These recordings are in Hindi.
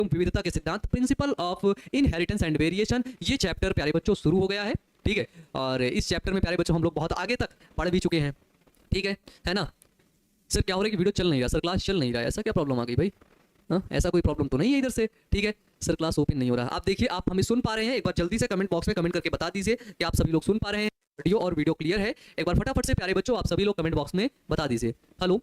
विविधता के सिद्धांत, principle of inheritance and variation, ये चैप्टर प्यारे बच्चों शुरू हो गया है। ठीक है, और इस चैप्टर में प्यारे बच्चों हम लोग बहुत आगे तक पढ़ भी चुके हैं। ठीक है ना। सर क्या हो रहा है कि वीडियो चल नहीं रहा, सर क्लास चल नहीं रहा है, ऐसा क्या प्रॉब्लम आ गई भाई? हाँ, ऐसा कोई प्रॉब्लम तो नहीं है इधर से? ठीक है सर, क्लास ओपन नहीं हो रहा। आप देखिए, आप हमें सुन पा रहे हैं? एक बार जल्दी से कमेंट बॉक्स में कमेंट करके बता दीजिए कि आप सभी लोग सुन पा रहे हैं वीडियो, और वीडियो क्लियर है। एक बार फटाफट से प्यारे बच्चों आप सभी लोग कमेंट बॉक्स में बता दीजिए। हेलो,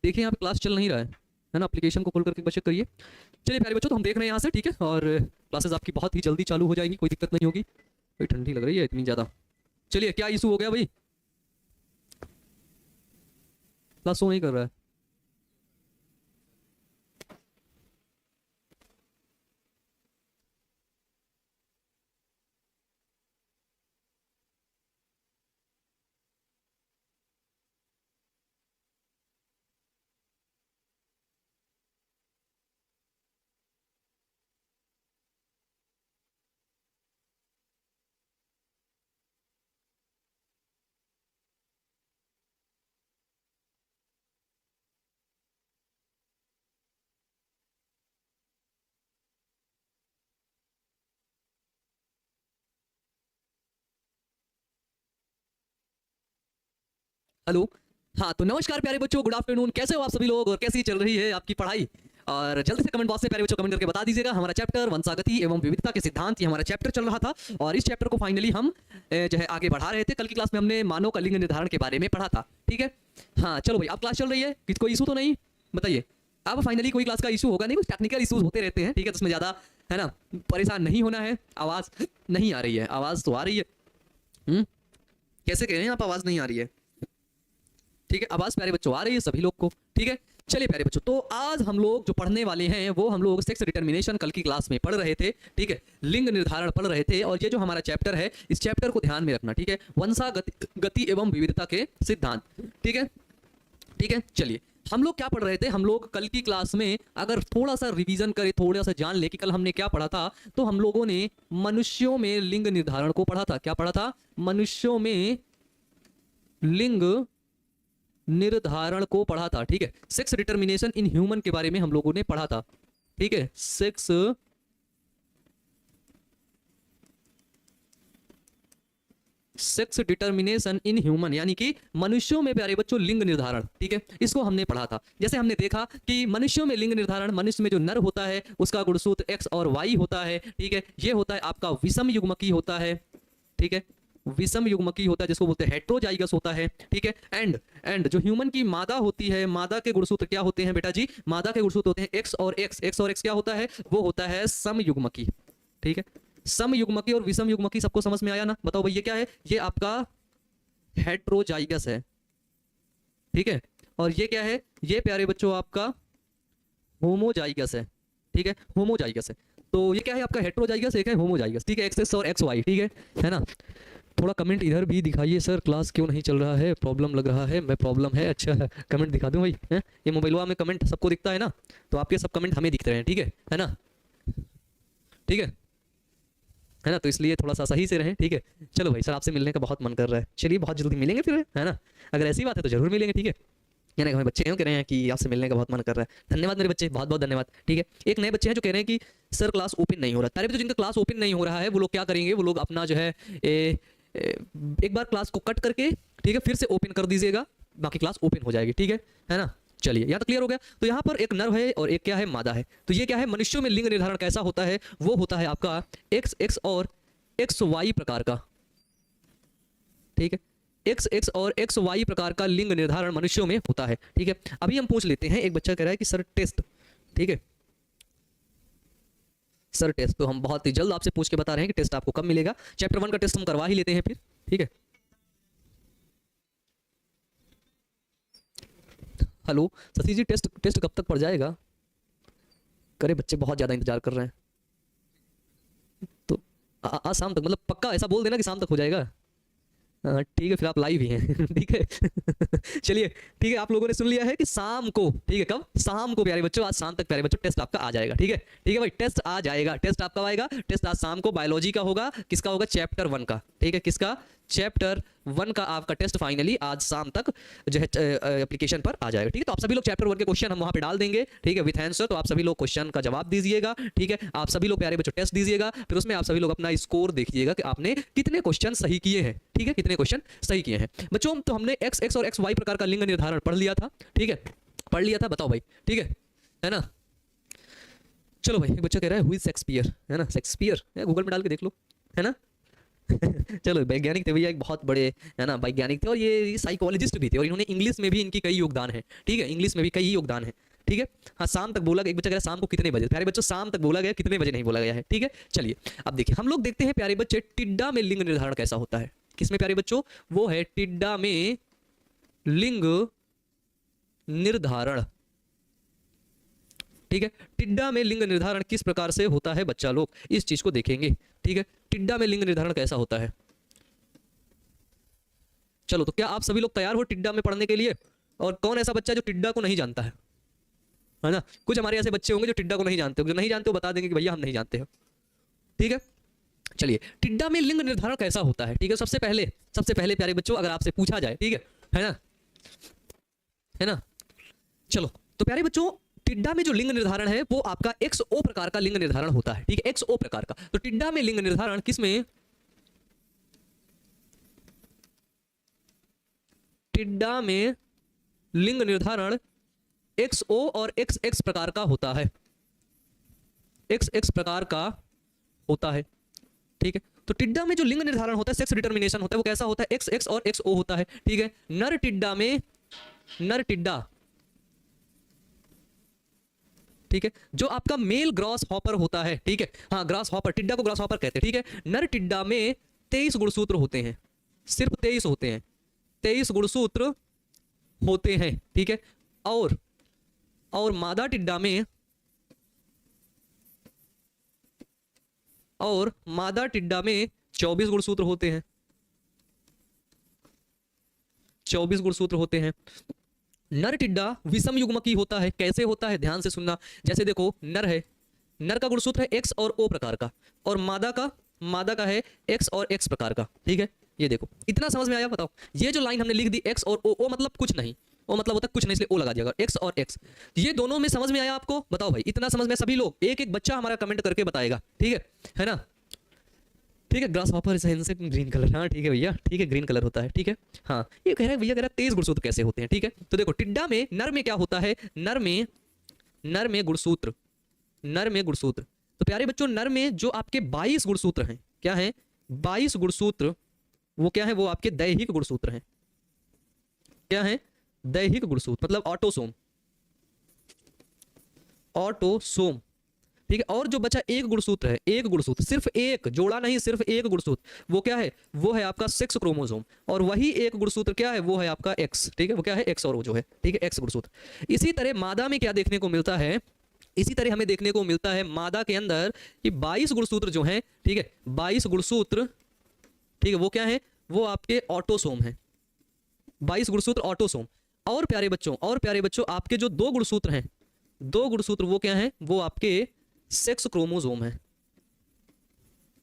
देखिए यहाँ पे क्लास चल नहीं रहा है ना। एप्लीकेशन को खोल करके चेक करिए। चलिए प्यारे बच्चों, तो हम देख रहे हैं यहाँ से। ठीक है, और क्लासेस आपकी बहुत ही जल्दी चालू हो जाएंगी, कोई दिक्कत नहीं होगी। भाई ठंडी लग रही है इतनी ज़्यादा। चलिए, क्या इशू हो गया भाई? क्लास शो नहीं कर रहा है। हेलो, हाँ तो नमस्कार प्यारे बच्चों, गुड आफ्टरनून। कैसे हो आप सभी लोग और कैसी चल रही है आपकी पढ़ाई? और जल्दी से कमेंट बॉक्स में प्यारे बच्चों कमेंट करके बता दीजिएगा। हमारा चैप्टर वंशागति एवं विविधता के सिद्धांत, ये हमारा चैप्टर चल रहा था, और इस चैप्टर को फाइनली हम जो है आगे बढ़ा रहे थे। कल की क्लास में हमने मानव का लिंग निर्धारण के बारे में पढ़ा था। ठीक है, हाँ चलो भाई, अब क्लास चल रही है, कोई इशू तो नहीं? बताइए। अब फाइनली कोई क्लास का इशू होगा नहीं, कुछ टेक्निकल इशूज होते रहते हैं। ठीक है, तो उसमें ज़्यादा है ना परेशान नहीं होना है। आवाज़ नहीं आ रही है? आवाज़ तो आ रही है। कैसे कह रहे हैं आप आवाज़ नहीं आ रही है? ठीक है, आवाज प्यारे बच्चों आ रही है सभी लोग को? ठीक है, चलिए प्यारे बच्चों, तो आज हम लोग जो पढ़ने वाले हैं वो हम लोग सेक्स डिटर्मिनेशन कल की क्लास में पढ़ रहे थे। ठीक है, लिंग निर्धारण पढ़ रहे थे, और ये जो हमारा चैप्टर है, इस चैप्टर को ध्यान में रखना। ठीक है, वंशागति एवं विविधता के सिद्धांत। ठीक है, ठीक है। चलिए, हम लोग क्या पढ़ रहे थे? हम लोग कल की क्लास में अगर थोड़ा सा रिवीजन करें, थोड़ा सा जान ले कि कल हमने क्या पढ़ा था, तो हम लोगों ने मनुष्यों में लिंग निर्धारण को पढ़ा था। क्या पढ़ा था? मनुष्यों में लिंग निर्धारण को पढ़ा था। ठीक है, सेक्स डिटर्मिनेशन इन ह्यूमन के बारे में हम लोगों ने पढ़ा था। ठीक है, सेक्स डिटर्मिनेशन इन ह्यूमन, यानी कि मनुष्यों में प्यारे बच्चों लिंग निर्धारण। ठीक है, इसको हमने पढ़ा था। जैसे हमने देखा कि मनुष्यों में लिंग निर्धारण, मनुष्य में जो नर होता है उसका गुणसूत्र एक्स और वाई होता है। ठीक है, ये होता है आपका विषम युग्मकी होता है। ठीक है, विषम युग्मकी होता है, जिसको बोलते हैं हेट्रोजाइगस होता है। ठीक है, एंड जो ह्यूमन की मादा होती है, मादा के गुणसूत्र क्या होते हैं बेटा जी? मादा के गुणसूत्र होते हैं एक्स और एक्स। एक्स और एक्स क्या होता है? वो होता है सम युग्मकी। ठीक है, सम युग्मकी और विषम युग्मकी सबको समझ में आया ना? बताओ भाई, ये क्या है? ये आपका हेट्रोजाइगस है। ठीक है, और ये क्या है? ये प्यारे बच्चों आपका होमोजाइगस है। ठीक है, होमोजाइगस है। तो ये क्या है? आपका हेट्रोजाइगस, एक है होमोजाइगस। ठीक है, एक्स एक्स और एक्स वाई। ठीक है ना? थोड़ा कमेंट इधर भी दिखाइए, सर क्लास क्यों नहीं चल रहा है, प्रॉब्लम लग रहा है। मैं प्रॉब्लम है? अच्छा, कमेंट दिखा दूं भाई? है ये मोबाइलवा में कमेंट सबको दिखता है ना, तो आपके सब कमेंट हमें दिखते हैं। ठीक है ना? ठीक है ना? तो इसलिए थोड़ा सा सही से रहें। ठीक है, चलो भाई, सर आपसे मिलने का बहुत मन कर रहा है। चलिए, बहुत जल्दी मिलेंगे फिर, है ना? अगर ऐसी बात है तो जरूर मिलेंगे। ठीक है, यानी हमें बच्चे हैं कह रहे हैं कि आपसे मिलने का बहुत मन कर रहा है। धन्यवाद मेरे बच्चे, बहुत बहुत धन्यवाद। ठीक है, एक नए बच्चे हैं जो कह रहे हैं कि सर क्लास ओपन नहीं हो रहा। तारे बच्चों, जिनका क्लास ओपन नहीं हो रहा है वो लोग क्या करेंगे? वो लोग अपना जो है एक बार क्लास को कट करके, ठीक है, फिर से ओपन कर दीजिएगा, बाकी क्लास ओपन हो जाएगी। ठीक है ना? चलिए, यहाँ तो क्लियर हो गया। तो यहाँ पर एक नर है और एक क्या है? मादा है। तो ये क्या है? मनुष्यों में लिंग निर्धारण कैसा होता है? वो होता है आपका एक्स एक्स और एक्स वाई प्रकार का। ठीक है, एक्स एक्स और एक्स वाई प्रकार का लिंग निर्धारण मनुष्यों में होता है। ठीक है, अभी हम पूछ लेते हैं। एक बच्चा कह रहा है कि सर टेस्ट। ठीक है सर, टेस्ट तो हम बहुत ही जल्द आपसे पूछ के बता रहे हैं कि टेस्ट आपको कब मिलेगा। चैप्टर 1 का टेस्ट हम करवा ही लेते हैं फिर। ठीक है, हेलो शशि जी, टेस्ट टेस्ट कब तक पड़ जाएगा? करे बच्चे बहुत ज्यादा इंतजार कर रहे हैं। तो आज शाम तक, मतलब पक्का ऐसा बोल देना कि शाम तक हो जाएगा। हाँ ठीक है, फिर आप लाइव ही हैं। ठीक है। चलिए, ठीक है, आप लोगों ने सुन लिया है कि शाम को, ठीक है, कब? शाम को प्यारे बच्चों, आज शाम तक प्यारे बच्चों टेस्ट आपका आ जाएगा। ठीक है भाई, टेस्ट आ जाएगा। टेस्ट आपका आएगा, टेस्ट आज शाम को बायोलॉजी का होगा। किसका होगा? चैप्टर 1 का। ठीक है, किसका? चैप्टर 1 का आपका टेस्ट फाइनली आज शाम तक जो है एप्लीकेशन पर आ जाएगा, ठीक है। तो आप सभी लोग चैप्टर 1 के क्वेश्चन हम वहां पे डाल देंगे, ठीक है, विथ आंसर। तो आप सभी लोग क्वेश्चन का जवाब दीजिएगा, ठीक है। आप सभी लोग प्यारे बच्चों टेस्ट दीजिएगा, फिर उसमें आप सभी लोग अपना स्कोर देखिएगा कि आपने कितने क्वेश्चन सही किए हैं, ठीक है, कितने क्वेश्चन सही किए हैं बच्चों। तो हमने x और xy प्रकार का लिंग निर्धारण पढ़ लिया था, ठीक है, पढ़ लिया था, बताओ भाई, ठीक है ना। चलो भाई, एक बच्चा कह रहा है हुई शेक्सपियर, है ना, शेक्सपियर गूगल में डाल के देख लो, है ना। चलो, वैज्ञानिक थे भैया, एक बहुत बड़े, है ना, वैज्ञानिक थे, और ये साइकोलॉजिस्ट भी थे, और इन्होंने इंग्लिश में भी इनकी कई योगदान है, ठीक है, इंग्लिश में भी कई योगदान है, ठीक है। हाँ, शाम तक बोला गया, एक बच्चा कह रहा है शाम को कितने बजे, प्यारे बच्चों शाम तक बोला गया, कितने बजे नहीं बोला गया है, ठीक है। चलिए अब देखिए, हम लोग देखते हैं प्यारे बच्चे टिड्डा में लिंग निर्धारण कैसा होता है। किसमें प्यारे बच्चों? वो है टिड्डा में लिंग निर्धारण, ठीक है। टिड्डा में लिंग निर्धारण किस प्रकार से होता है बच्चा लोग, इस चीज को देखेंगे, ठीक है। टिड्डा में लिंग निर्धारण कैसा होता है। चलो, तो क्या आप सभी लोग तैयार हो टिड्डा में पढ़ने के लिए? और कौन ऐसा बच्चा जो टिड्डा को नहीं जानता है ना। कुछ हमारे ऐसे बच्चे होंगे जो टिड्डा को नहीं जानते हो, जो नहीं जानते हो बता देंगे कि भैया हम नहीं जानते हो, ठीक है। चलिए, टिड्डा में लिंग निर्धारण कैसा होता है, ठीक है। सबसे पहले प्यारे बच्चों, अगर आपसे पूछा जाए, ठीक है ना। चलो, तो प्यारे बच्चों, टिड्डा में जो लिंग निर्धारण है वो आपका XO प्रकार का लिंग निर्धारण होता है, ठीक है, XO प्रकार का। तो टिड्डा में लिंग निर्धारण किसमें? टिड्डा में लिंग निर्धारण XO और XX प्रकार का होता है, XX प्रकार का होता है, ठीक है। तो टिड्डा में जो लिंग निर्धारण होता है, सेक्स डिटर्मिनेशन होता है, वो कैसा होता है? XX और XO होता है, ठीक है। नर टिड्डा, ठीक है, जो आपका मेल ग्रॉस हॉपर होता है, ठीक है। हाँ, ग्रास हॉपर, टिड्डा को ग्रास हॉपर कहते हैं, ठीक है। नर टिड्डा में 23 गुणसूत्र होते हैं, सिर्फ 23 होते हैं, 23 गुणसूत्र होते हैं, ठीक है। और मादा टिड्डा में 24 गुणसूत्र होते हैं, 24 गुणसूत्र होते हैं। नर टिड्डा विषम युग्मकी होता है। कैसे होता है? ध्यान से सुनना। जैसे देखो, नर है, नर का गुणसूत्र है X और O प्रकार का, और मादा का है X और X प्रकार का, ठीक है। ये देखो, इतना समझ में आया? बताओ, ये जो लाइन हमने लिख दी X और O मतलब कुछ नहीं, O मतलब होता है कुछ नहीं, इसलिए O लगा दिया, X और X, ये दोनों में समझ में आया आपको? बताओ भाई, इतना समझ में? सभी लोग, एक बच्चा हमारा कमेंट करके बताएगा, ठीक है ना। ठीक है, grass hopper is green colour, हाँ ठीक है भैया, ठीक है, ग्रीन कलर होता है, ठीक है। हाँ, ये कह रहा है भैया, कह रहा है 23 गुणसूत्र कैसे होते हैं, ठीक है। तो देखो, टिड्डा में नर में क्या होता है? नर में गुणसूत्र। तो प्यारे बच्चों, नर में जो आपके 22 गुणसूत्र हैं, क्या है? 22 गुणसूत्र, वो क्या है? वो आपके दैहिक गुणसूत्र हैं। क्या है? दैहिक गुणसूत्र, मतलब ऑटोसोम, ठीक है। और जो बचा एक गुणसूत्र है, एक गुणसूत्र, सिर्फ एक, जोड़ा नहीं, सिर्फ एक गुणसूत्र, वो क्या है? वो है आपका सेक्स क्रोमोसोम। और वही एक गुणसूत्र क्या है? वो है आपका X, ठीक है। वो क्या है? X, और वो जो है, ठीक है, X गुणसूत्र। इसी तरह मादा में क्या देखने को मिलता है? इसी तरह हमें देखने को मिलता है मादा के अंदर कि 22 गुणसूत्र जो हैं, ठीक है, 22 गुणसूत्र, ठीक है, वो क्या है? वो आपके ऑटोसोम है, 22 गुणसूत्र ऑटोसोम। और प्यारे बच्चों, आपके जो 2 गुणसूत्र हैं, 2 गुणसूत्र, वो क्या है? वो आपके सेक्स क्रोमोसोम है।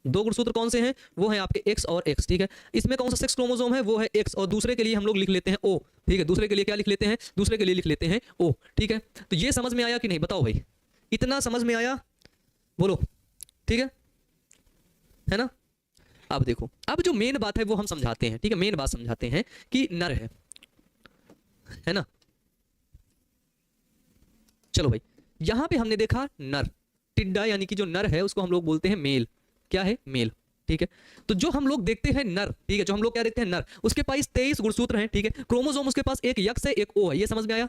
2 गुणसूत्र कौन से हैं? वो है आपके X और X, ठीक है। इसमें कौन सा सेक्स क्रोमोसोम है? वो है X, और दूसरे के लिए हम लोग लिख लेते हैं O, ठीक है। दूसरे के लिए क्या लिख लेते हैं? दूसरे के लिए लिख लेते हैं O, ठीक है। तो ये समझ में आया कि नहीं? बताओ भाई, इतना समझ में आया? बोलो, ठीक है ना। अब देखो, अब जो मेन बात है वो हम समझाते हैं, ठीक है। मेन बात समझाते हैं कि नर है ना। चलो भाई, यहां पे हमने देखा नर, टिड्डा यानी कि जो नर है उसको हम लोग बोलते हैं मेल। क्या है? मेल, ठीक है। तो जो हम लोग देखते हैं नर, ठीक है, जो हम लोग क्या देखते हैं नर, उसके पास 23 गुणसूत्र हैं, ठीक है। क्रोमोसोम उसके पास एक X है, एक O है। ये समझ में आया?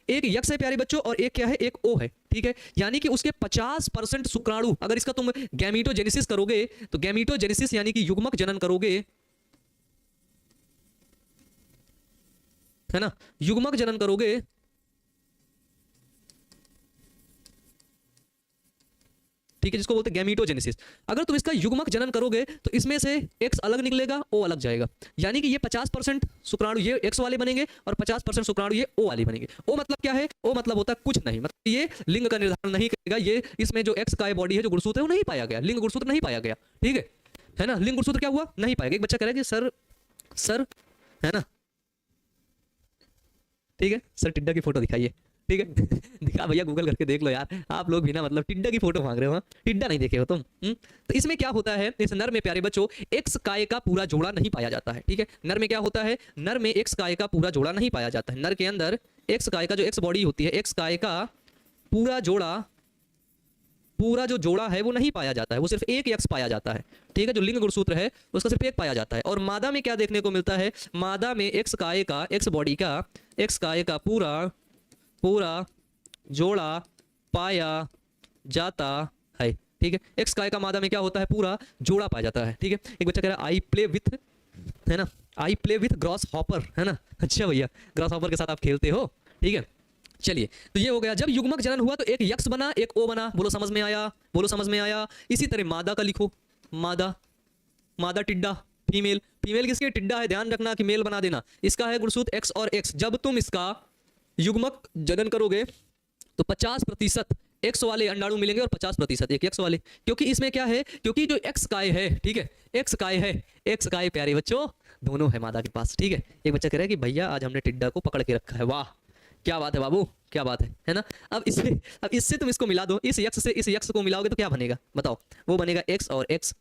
एक X है प्यारे बच्चों, और एक क्या है? एक O है, ठीक है। यानी कि उसके 50% शुक्राणु, अगर इसका तुम गैमीटोजेनेसिस करोगे, तो गैमीटोजेनेसिस यानी कि युग्मक जनन करोगे, है ना, युग्मक जनन करोगे, ठीक है, जिसको बोलते हैं गैमीटोजेनेसिस। अगर तुम इसका युग्मक जनन करोगे तो इसमें से X अलग निकलेगा, O अलग जाएगा। यानी कि ये 50% शुक्राणु ये X वाले बनेंगे और 50% शुक्राणु ये O वाले बनेंगे। O मतलब क्या है? O मतलब होता है कुछ नहीं, मतलब ये लिंग का निर्धारण नहीं करेगा। ये इसमें जो X का बॉडी है, जो गुणसूत्र है, वो नहीं पाया गया, लिंग गुणसूत्र नहीं पाया गया, ठीक है ना। लिंग गुणसूत्र क्या हुआ? नहीं पाया गया। एक बच्चा कह रहा है कि सर सर, है ना, ठीक है सर, टिड्डा की फोटो दिखाइए, ठीक है दिखा भैया, गूगल करके देख लो यार, आप लोग भी ना मतलब टिड्डा की फोटो मांग रहे हो, हाँ? टिड्डा नहीं देखे हो तुम? तो इसमें क्या होता है, इस नर में प्यारे बच्चों एक्स काय का पूरा जोड़ा नहीं पाया जाता है, ठीक है। नर में क्या होता है, नर में एक्स काय का पूरा जोड़ा नहीं पाया जाता है। नर के अंदर एक्स काय का जो एक्स बॉडी होती है, एक्स काय का पूरा जो जोड़ा है वो नहीं पाया जाता है, वो सिर्फ एक एक्स पाया जाता है, ठीक है। जो लिंग गुणसूत्र है उसका सिर्फ एक पाया जाता है। और मादा में क्या देखने को मिलता है, मादा में एक्स काय का, एक्स बॉडी का, एक्स काय का पूरा जोड़ा पाया जाता है, ठीक है। एक्स काय का मादा में क्या होता है, पूरा जोड़ा पाया जाता है, ठीक है। एक बच्चा कह रहा है आई प्ले विथ, है ना, I play with gross hopper, है ना। अच्छा भैया, ग्रॉस हॉपर के साथ आप खेलते हो, ठीक है। चलिए, तो ये हो गया, जब युग्मक जनन हुआ तो एक यक्ष बना, एक ओ बना। बोलो समझ में आया, बोलो समझ में आया। इसी तरह मादा का लिखो, मादा टिड्डा, फीमेल किसकी, टिड्डा है, ध्यान रखना कि मेल बना देना। इसका है गुणसूत्र एक्स और एक्स। जब तुम इसका युग्मक जनन करोगे तो 50% एक्स वाले अंडाणु मिलेंगे और 50% एक एक्स वाले, क्योंकि इसमें क्या है, क्योंकि जो एक्स काय है, ठीक है, एक्स काय प्यारे बच्चों दोनों है मादा के पास, ठीक है। एक बच्चा कह रहा है कि भैया आज हमने टिड्डा को पकड़ के रखा है, वाह क्या बात है बाबू, क्या बात है ना। अब इससे तुम इसको मिला दो, इस यक्ष से इस यक्ष को मिलाओगे तो क्या बनेगा बताओ, वो बनेगा एक्स और एक्स।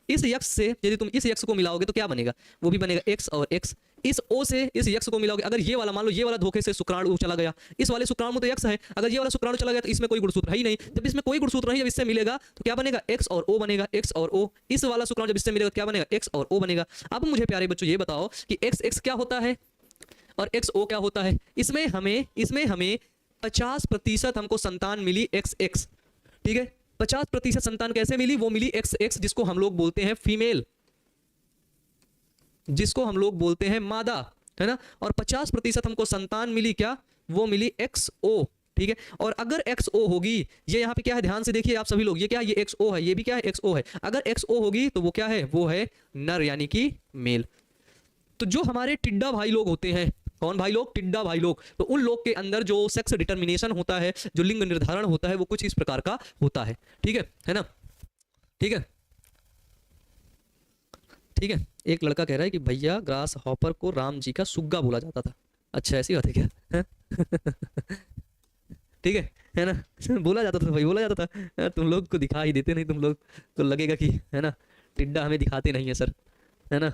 इस यक्ष से यदि तुम इस यक्ष को मिलाओगे तो क्या बनेगा, वो भी बनेगा एक्स और एक्स। इस ओ से इस यक्ष को मिलाओगे, अगर ये वाला मान लो ये वाला धोखे से शुक्राणु चला गया, इस वाले शुक्राणु में तो यक्ष है, अगर ये वाला शुक्राणु चला गया तो इसमें कोई गुणसूत्र है ही नहीं। जब इसमें कोई गुणसूत्र नहीं, जब इससे मिलेगा तो क्या बनेगा, एक्स और ओ बनेगा, एक्स और ओ। इस वाला शुक्राणु जब इससे मिलेगा क्या बनेगा, एक्स और ओ बनेगा। अब मुझे प्यारे बच्चों ये बताओ कि एक्स एक्स क्या होता है और एक्स ओ क्या होता है। इसमें हमें 50% हमको संतान मिली एक्स एक्स, ठीक है। 50% संतान कैसे मिली, वो मिली एक्स एक्स, जिसको हम लोग बोलते हैं फीमेल, जिसको हम लोग बोलते हैं मादा, है ना। और 50% हमको संतान मिली क्या, वो मिली एक्स ओ, ठीक है। और अगर एक्स ओ होगी, ये यहाँ पे क्या है, ध्यान से देखिए आप सभी लोग, ये क्या है, ये एक्स ओ है, ये भी क्या है, एक्स ओ है। अगर एक्स ओ होगी तो वो क्या है, वो है नर यानी कि मेल। तो जो हमारे टिड्डा भाई लोग होते हैं, कौन भाई लोग, टिड्डा भाई लोग, तो उन लोग के अंदर जो सेक्स डिटर्मिनेशन होता है, जो लिंग निर्धारण होता है, वो कुछ इस प्रकार का होता है, ठीक है ना, ठीक है, ठीक है। एक लड़का कह रहा है कि भैया ग्रास हॉपर को राम जी का सुग्गा बोला जाता था। अच्छा ऐसी बात है क्या ठीक है ना, बोला जाता था भाई, बोला जाता था। तुम लोग को दिखा ही देते नहीं, तुम लोग को लगेगा कि है ना टिड्डा हमें दिखाते नहीं है सर, है ना।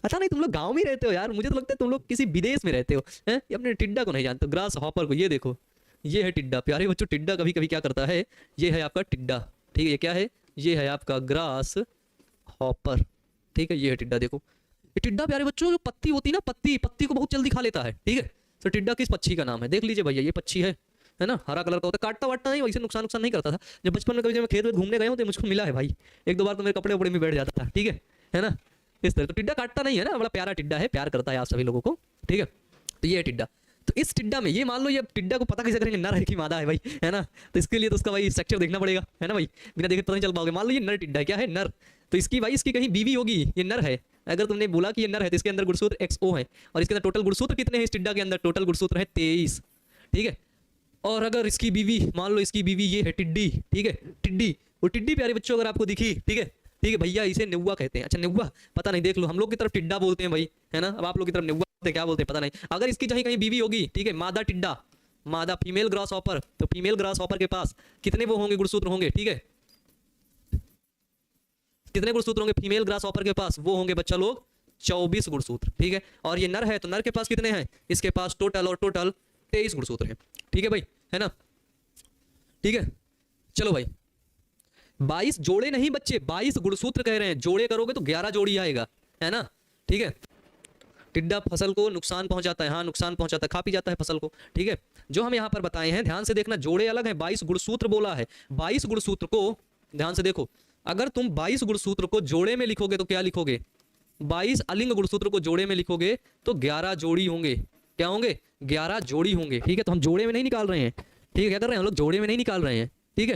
अच्छा नहीं, तुम लोग गांव में रहते हो यार, मुझे तो लगता है तुम लोग किसी विदेश में रहते हो, हैं, अपने टिड्डा को नहीं जानते, ग्रास हॉपर को। ये देखो, ये है टिड्डा प्यारे बच्चों। टिड्डा कभी कभी क्या करता है, ये है आपका टिड्डा, ठीक है, ये क्या है, ये है आपका ग्रास हॉपर, ठीक है, ये है टिड्डा। देखो ये टिड्डा प्यारे बच्चों, जो पत्ती होती है ना, पत्ती को बहुत जल्दी खा लेता है, ठीक है। तो टिड्डा किस पक्षी का नाम है, देख लीजिए भैया, ये पक्षी है ना, हरा कलर का होता है, काटता वाटता नहीं, वैसे नुकसान नहीं करता था। जब बचपन में कभी जब मैं खेत में घूमने गया हूँ तो मुझको मिला है भाई, एक दो बार तो मेरे कपड़े वपड़े में बैठ जाता था, ठीक है ना। इस तरह तो टिड्डा काटता नहीं है ना, बड़ा प्यारा टिड्डा है, प्यार करता है आप सभी लोगों को, ठीक है। तो ये है टिड्डा। तो इस टिड्डा में ये मान लो, ये टिड्डा को पता कैसे करेंगे नर है कि मादा है भाई, है ना। तो इसके लिए तो उसका भाई स्ट्रक्चर देखना पड़ेगा, है ना भाई, बिना देखे पता नहीं चल पाओगे। मान लो ये नर टिड्डा है, क्या है, नर, तो इसकी भाई इसकी कहीं बीवी होगी, ये नर है। अगर तुमने बोला कि ये नर है तो इसके अंदर गुणसूत्र एक्स ओ है, और इसके अंदर टोटल गुणसूत्र कितने हैं इस टिड्डा के अंदर, टोटल गुणसूत्र है 23, ठीक है। और अगर इसकी बीवी, मान लो इसकी बीवी ये है टिड्डी, ठीक है, टिड्डी, वो टिड्डी प्यारे बच्चों अगर आपको दिखी, ठीक है, ठीक है भैया, इसे नेउआ कहते हैं। अच्छा नेउआ पता नहीं, देख लो, हम लोग की तरफ टिड्डा बोलते हैं भाई, है ना। अब आप लोग की तरफ नेउआ बोलते हैं, क्या बोलते हैं पता नहीं। अगर इसकी कहीं बीवी होगी, ठीक है, मादा टिड्डा, मादा फीमेल ग्रास हॉपर, तो फीमेल ग्रास हॉपर के पास कितने वो होंगे, गुणसूत्र होंगे, ठीक है, कितने गुणसूत्र होंगे फीमेल ग्रास हॉपर के पास, वो होंगे बच्चा लोग 24 गुणसूत्र, ठीक है। और ये नर है तो नर के पास कितने हैं, इसके पास टोटल 23 गुणसूत्र हैं, ठीक है भाई, है ना, ठीक है। चलो भाई 22 जोड़े नहीं बच्चे, 22 गुणसूत्र कह रहे हैं, जोड़े करोगे तो 11 जोड़ी आएगा, है ना, ठीक है। टिड्डा फसल को नुकसान पहुंचाता है, हाँ नुकसान पहुंचाता है, खा पी जाता है फसल को, ठीक है। जो हम यहाँ पर बताए हैं ध्यान से देखना, जोड़े अलग हैं, 22 गुणसूत्र बोला है। 22 गुणसूत्र को ध्यान से देखो, अगर तुम 22 गुणसूत्र को जोड़े में लिखोगे तो क्या लिखोगे, 22 अलिंग गुणसूत्र को जोड़े में लिखोगे तो 11 जोड़ी होंगे, क्या होंगे, 11 जोड़ी होंगे, ठीक है। तो हम जोड़े में नहीं निकाल रहे हैं, ठीक है, क्या कर रहे हैं हम लोग, जोड़े में नहीं निकाल रहे हैं, ठीक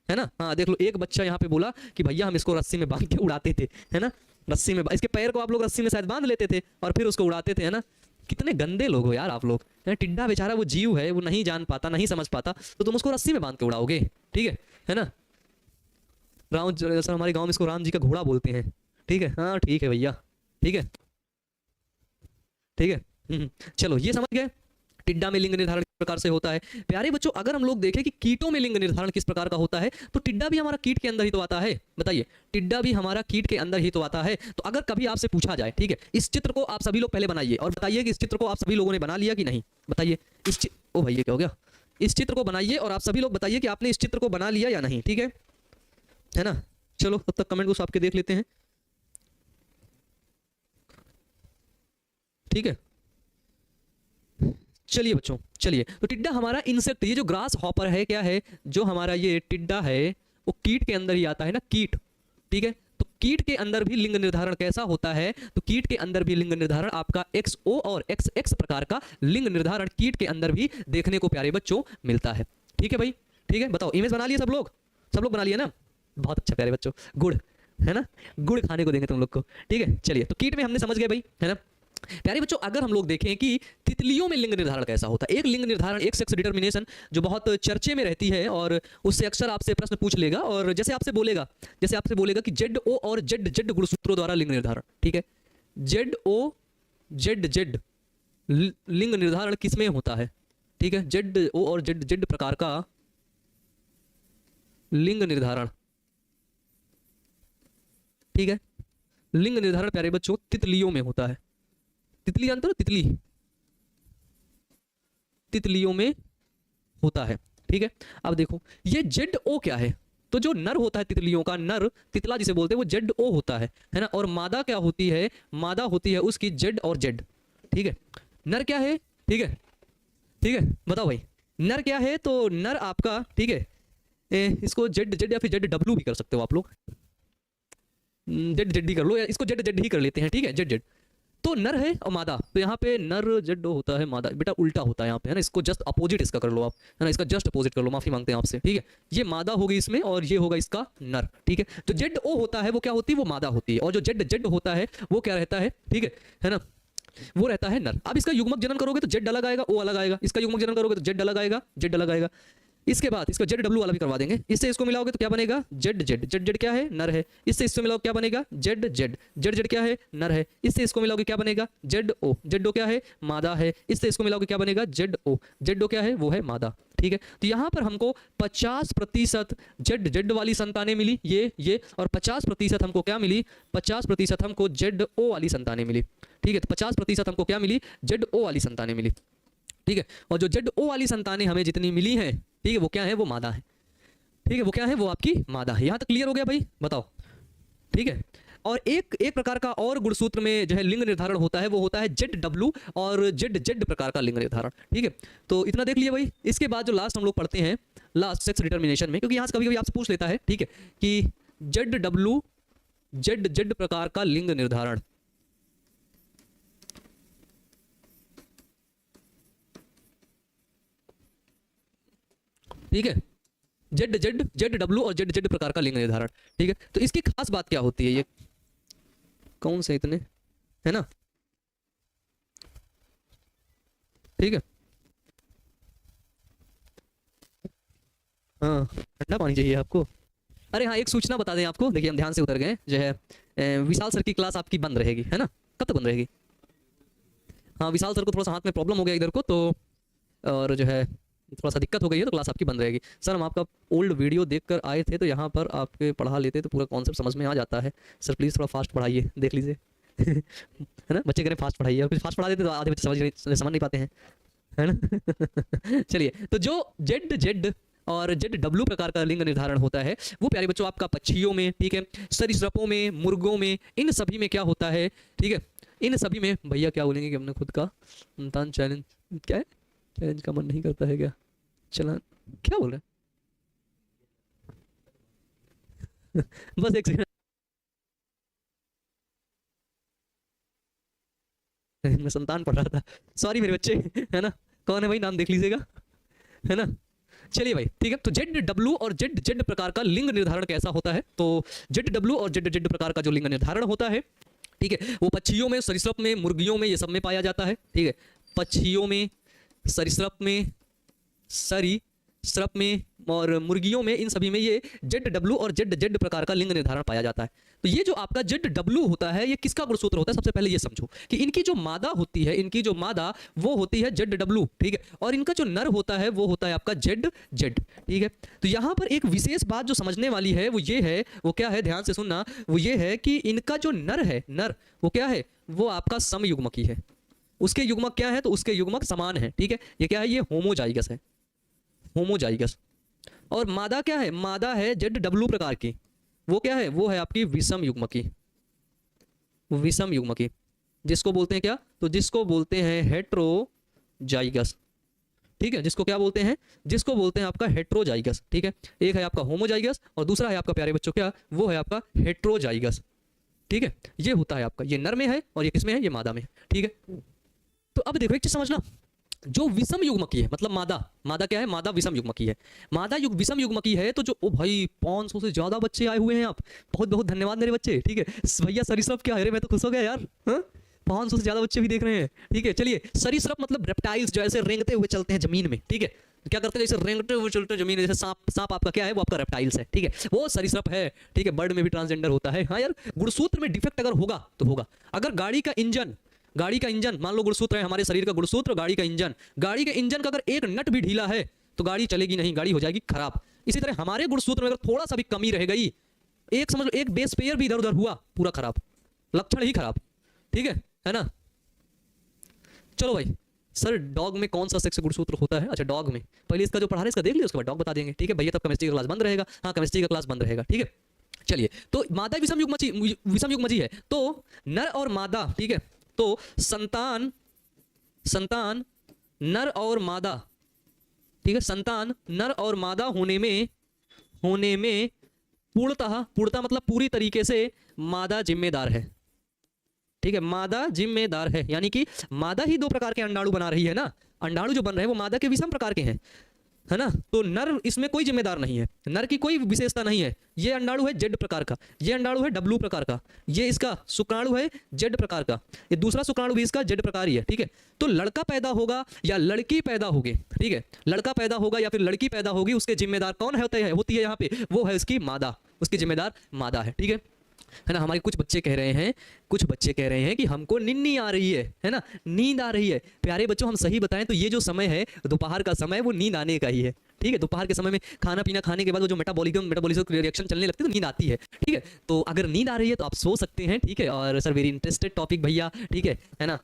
है ना। हाँ देख लो, एक बच्चा यहाँ पे बोला कि भैया हम इसको रस्सी में बांध के उड़ाते थे, है ना, रस्सी में, इसके पैर को आप लोग रस्सी में शायद बांध लेते थे और फिर उसको उड़ाते थे, है ना। कितने गंदे लोग हो यार आप लोग, टिड्डा बेचारा वो जीव है, वो नहीं जान पाता, नहीं समझ पाता, तो तुम उसको रस्सी में बांध के उड़ाओगे, ठीक है ना। राम सर, हमारे गाँव में इसको राम जी का घोड़ा बोलते हैं, ठीक है, हाँ ठीक है भैया, ठीक है, ठीक है। चलो ये समझ गए टिड्डा में लिंग निर्धारण किस प्रकार से होता है। प्यारे बच्चों अगर हम लोग देखें कि कीटों में लिंग निर्धारण किस प्रकार का होता है, तो टिड्डा भी हमारा कीट के अंदर ही तो आता है। बताइए, टिड्डा भी हमारा कीट के अंदर ही तो आता है। तो अगर कभी आपसे पूछा जाए, ठीक है, इस चित्र को आप सभी लोग पहले बनाइए और बताइए कि इस चित्र को आप सभी लोगों ने बना लिया कि नहीं। बताइए ओ भाई ये क्या हो गया। इस चित्र को बनाइए और आप सभी लोग बताइए कि आपने इस चित्र को बना लिया या नहीं। ठीक है ना। चलो तब तक कमेंट को आपके देख लेते हैं। ठीक है, चलिए बच्चों, चलिए। तो टिड्डा हमारा इंसेक्ट, ये जो ग्रास हॉपर है क्या है, जो हमारा ये टिड्डा है वो कीट के अंदर ही आता है ना, कीट। ठीक है, तो कीट के अंदर भी लिंग निर्धारण कैसा होता है, तो कीट के अंदर भी लिंग निर्धारण आपका XO और XX प्रकार का लिंग निर्धारण कीट के अंदर भी देखने को प्यारे बच्चों मिलता है। ठीक है भाई, ठीक है। बताओ इमेज बना लिए सब लोग, सब लोग बना लिए ना, बहुत अच्छा प्यारे बच्चों। गुड़ है ना, गुड़ खाने को देंगे तुम लोग को। ठीक है, चलिए। तो कीट में हमने समझ गए भाई, है ना। प्यारे बच्चों अगर हम लोग देखें कि तितलियों में लिंग निर्धारण कैसा होता है, एक लिंग निर्धारण, एक सेक्स डिटर्मिनेशन जो बहुत चर्चे में रहती है और उससे अक्सर आपसे प्रश्न पूछ लेगा और जैसे आपसे बोलेगा कि ZO और ZZ गुणसूत्रों द्वारा लिंग निर्धारण। ठीक है, ZO ZZ लिंग निर्धारण किसमें होता है। ठीक है, ZO और ZZ प्रकार का लिंग निर्धारण, ठीक है, लिंग निर्धारण प्यारे बच्चों तितलियों में होता है। तितली जानते हो, तितली, तितलियों में होता है। ठीक है, अब देखो ये ZO क्या है, तो जो नर होता है तितलियों का, नर तितला जिसे बोलते हैं वो ZO होता है ना। और मादा क्या होती है, मादा होती है उसकी Z और Z। ठीक है, नर क्या है, ठीक है, ठीक है, बताओ भाई नर क्या है। तो नर आपका, ठीक है, इसको ZZ या फिर ZW भी कर सकते हो आप लोग, ZZ कर लो या इसको ZZ ही कर लेते हैं। ठीक है, ZZ तो नर है और मादा, तो यहाँ पे नर ZO होता है, मादा बेटा उल्टा होता है यहाँ पे, है ना। इसको जस्ट अपोजिट इसका कर लो आप, है ना, इसका जस्ट अपोजिट कर लो, माफी मांगते हैं आपसे। ठीक है, ये मादा होगी इसमें और ये होगा इसका नर। ठीक है, जो ZO होता है वो क्या होती है, वो मादा होती है, और जो ZZ होता है वो क्या रहता है, ठीक है ना, वो रहता है नर। अब इसका युग्मक जनन करोगे तो Z अलग आएगा, O अलग आएगा, इसका युग्मक जनन करोगे तो Z अलग आएगा, Z अलग आएगा। इसके बाद इसको ZW वाला भी करवा देंगे, इससे इसको मिलाओगे तो क्या बनेगा, ZZ, ZZ क्या है, नर है, इससे इसको मिलाओगे क्या बनेगा, ZZ, ZZ क्या है, नर है, इससे इसको मिलाओगे क्या बनेगा, ZO, ZO क्या है, मादा है, इससे इसको मिलाओगे क्या बनेगा, ZO, ZO क्या है, वो है मादा। ठीक है, तो यहाँ पर हमको 50% ZZ वाली संतानें मिली, ये और 50% हमको क्या मिली, 50% हमको ZO वाली संतानें मिली। ठीक है, तो 50% हमको क्या मिली, ZO वाली संतानें मिली। ठीक है, और जो ZO वाली संतानें हमें जितनी मिली हैं, ठीक है, वो क्या है, वो मादा है। ठीक है, वो क्या है, वो आपकी मादा है। यहां तक क्लियर हो गया भाई, बताओ। ठीक है, और एक प्रकार का और गुणसूत्र में जो है लिंग निर्धारण होता है, वो होता है ZW और ZZ प्रकार का लिंग निर्धारण। ठीक है, तो इतना देख लिया भाई। इसके बाद जो लास्ट हम लोग पढ़ते हैं, लास्ट सेक्स डिटर्मिनेशन में, क्योंकि यहाँ से कभी कभी आपसे पूछ लेता है, ठीक है, कि ZW ZZ प्रकार का लिंग निर्धारण, ठीक है, ZW और ZZ प्रकार का लिंग निर्धारण। ठीक है, तो इसकी खास बात क्या होती है, ये कौन से इतने, है ना। ठीक है, हाँ ठंडा पानी चाहिए आपको। अरे हाँ, एक सूचना बता दें आपको, देखिए हम ध्यान से उतर गए, जो है विशाल सर की क्लास आपकी बंद रहेगी, है ना। कब तक बंद रहेगी। हाँ, विशाल सर को थोड़ा सा हाथ में प्रॉब्लम हो गया इधर को, तो और जो है थोड़ा सा दिक्कत हो गई है, तो क्लास आपकी बंद रहेगी। सर हम आपका ओल्ड वीडियो देखकर आए थे, तो यहाँ पर आपके पढ़ा लेते तो पूरा कॉन्सेप्ट समझ में आ जाता है। सर प्लीज़ थोड़ा फास्ट पढ़ाइए, देख लीजिए है ना, बच्चे करें फास्ट पढ़ाइए, और कुछ फास्ट पढ़ा देते तो आधे बच्चे समझ नहीं पाते हैं, है ना चलिए, तो जो ZZ और ZW प्रकार का लिंग निर्धारण होता है, वो प्यारे बच्चों आपका पक्षियों में, ठीक है, सरीसृपों में, मुर्गों में, इन सभी में क्या होता है। ठीक है, इन सभी में भैया क्या बोलेंगे कि हमने खुद का संतान चैलेंज, क्या है, चैलेंज का मन नहीं करता है क्या, चला क्या बोल रहे हैं बस एक सेकंड मैं संतान पढ़ रहा था, सॉरी मेरे बच्चे, है ना। कौन है भाई, नाम देख लीजिएगा, है ना। चलिए भाई, ठीक है, तो ZW और ZZ प्रकार का लिंग निर्धारण कैसा होता है, तो ZW और ZZ प्रकार का जो लिंग निर्धारण होता है, ठीक है, वो पक्षियों में, सरीसृप में, मुर्गियों में, ये सब में पाया जाता है। ठीक है, पक्षियों में, सरीसृप में, सरीसृप में, और मुर्गियों में, इन सभी में ये ZW और ZZ प्रकार का लिंग निर्धारण पाया जाता है। तो ये जो आपका ZW होता है ये किसका गुणसूत्र होता है, सबसे पहले ये समझो कि इनकी जो मादा होती है, इनकी जो मादा वो होती है ZW, ठीक है, और इनका जो नर होता है वो होता है आपका ZZ, ठीक है। तो यहाँ पर एक विशेष बात जो समझने वाली है वो ये है, वो क्या है, ध्यान से सुनना, वो ये है कि इनका जो नर है, नर वो क्या है, वो आपका समयुग्मकी है। उसके युग्मक क्या है, तो उसके युग्मक समान है, ठीक है। ये क्या है, ये होमोजाइगस है, होमोजाइगस। और मादा क्या है, मादा है ZW प्रकार की, वो क्या है, वो है आपकी विषम युग्मकी, विषम युग्मकी, जिसको बोलते हैं क्या, तो जिसको बोलते हैं हेट्रोजाइगस, ठीक है, जिसको क्या बोलते हैं, जिसको बोलते हैं आपका हेट्रोजाइगस, ठीक है। एक है आपका होमोजाइगस और दूसरा है आपका प्यारे बच्चों क्या, वो है आपका हेट्रोजाइगस, ठीक है। ये होता है आपका, ये नर में है और ये किस में है, ये मादा में है, ठीक है। तो अब देखो एक चीज समझना, जो विषम युग्मकी है, मतलब मादा, मादा क्या है, मादा विषम युग्मकी है, मादा विषम युग्मकी है, तो जो ओ भाई 500 से ज्यादा बच्चे आए हुए हैं, आप बहुत बहुत धन्यवाद मेरे बच्चे, ठीक है। भैया सरीसृप क्या है रे, मैं तो खुश हो गया यार, 500 से ज्यादा बच्चे भी देख रहे हैं, ठीक है। चलिए, सरीसृप मतलब रेप्टाइल्स जो ऐसे रेंगते हुए चलते हैं जमीन में, ठीक है, क्या करते हैं, जैसे रेंगते हुए चलते हैं जमीन में, जैसे सांप, सांप आपका क्या है, वो आपका रेप्टाइल्स है, ठीक है, वो सरीसृप है, ठीक है। बर्ड में भी ट्रांसजेंडर होता है, हाँ यार। गुणसूत्र में डिफेक्ट अगर होगा तो होगा, अगर गाड़ी का इंजन, गाड़ी का इंजन मान लो गुणसूत्र है, हमारे शरीर का गुणसूत्र गाड़ी का इंजन, गाड़ी के इंजन का अगर एक नट भी ढीला है तो गाड़ी चलेगी नहीं, गाड़ी हो जाएगी खराब। इसी तरह हमारे गुणसूत्र में अगर थोड़ा सा भी कमी रह गई, एक समझ लो एक बेस पेयर भी इधर उधर हुआ, पूरा खराब, लक्षण ही खराब, ठीक है ना। चलो भाई, सर डॉग में कौन सा सेक्स गुणसूत्र होता है, अच्छा डॉग में, पहले इसका जो पढ़ा रहे इसका देख लिया, उसके बाद डॉग बता देंगे, ठीक है भैया। तब केमिस्ट्री का क्लास बंद रहेगा, हाँ केमिस्ट्री का क्लास बंद रहेगा, ठीक है। चलिए, तो मादा विषम युग्मजी है, तो नर और मादा, ठीक है, तो संतान, संतान नर और मादा, ठीक है, संतान नर और मादा होने में पूर्णतः, पूर्णतः मतलब पूरी तरीके से मादा जिम्मेदार है, ठीक है, मादा जिम्मेदार है। यानी कि मादा ही दो प्रकार के अंडाणु बना रही है ना, अंडाणु जो बन रहे हैं वो मादा के विषम प्रकार के हैं, है ना। तो नर इसमें कोई जिम्मेदार नहीं है, नर की कोई विशेषता नहीं है। ये अंडाणु है जेड प्रकार का, ये अंडाणु है डब्लू प्रकार का, ये इसका शुक्राणु है जेड प्रकार का, ये दूसरा शुक्राणु भी इसका जेड प्रकार ही है, ठीक है। तो लड़का पैदा होगा या लड़की पैदा होगी, ठीक है, लड़का पैदा होगा या फिर लड़की पैदा होगी, उसके जिम्मेदार कौन होती है यहाँ पे, वो है उसकी मादा, उसकी जिम्मेदार मादा है, ठीक है ना। हमारे कुछ बच्चे कह रहे हैं, कुछ बच्चे कह रहे हैं कि हमको निन्नी आ रही है ना, नींद आ रही है। प्यारे बच्चों, हम सही बताएं तो ये जो समय है दोपहर का समय, वो नींद आने का ही है, ठीक है। दोपहर के समय में खाना पीना खाने के बाद वो जो मेटाबॉलिज्म रिएक्शन चलने लगती है तो नींद आती है, ठीक है। तो अगर नींद आ रही है तो आप सो सकते हैं, ठीक है। और सर वेरी इंटरेस्टेड टॉपिक भैया, ठीक है ना।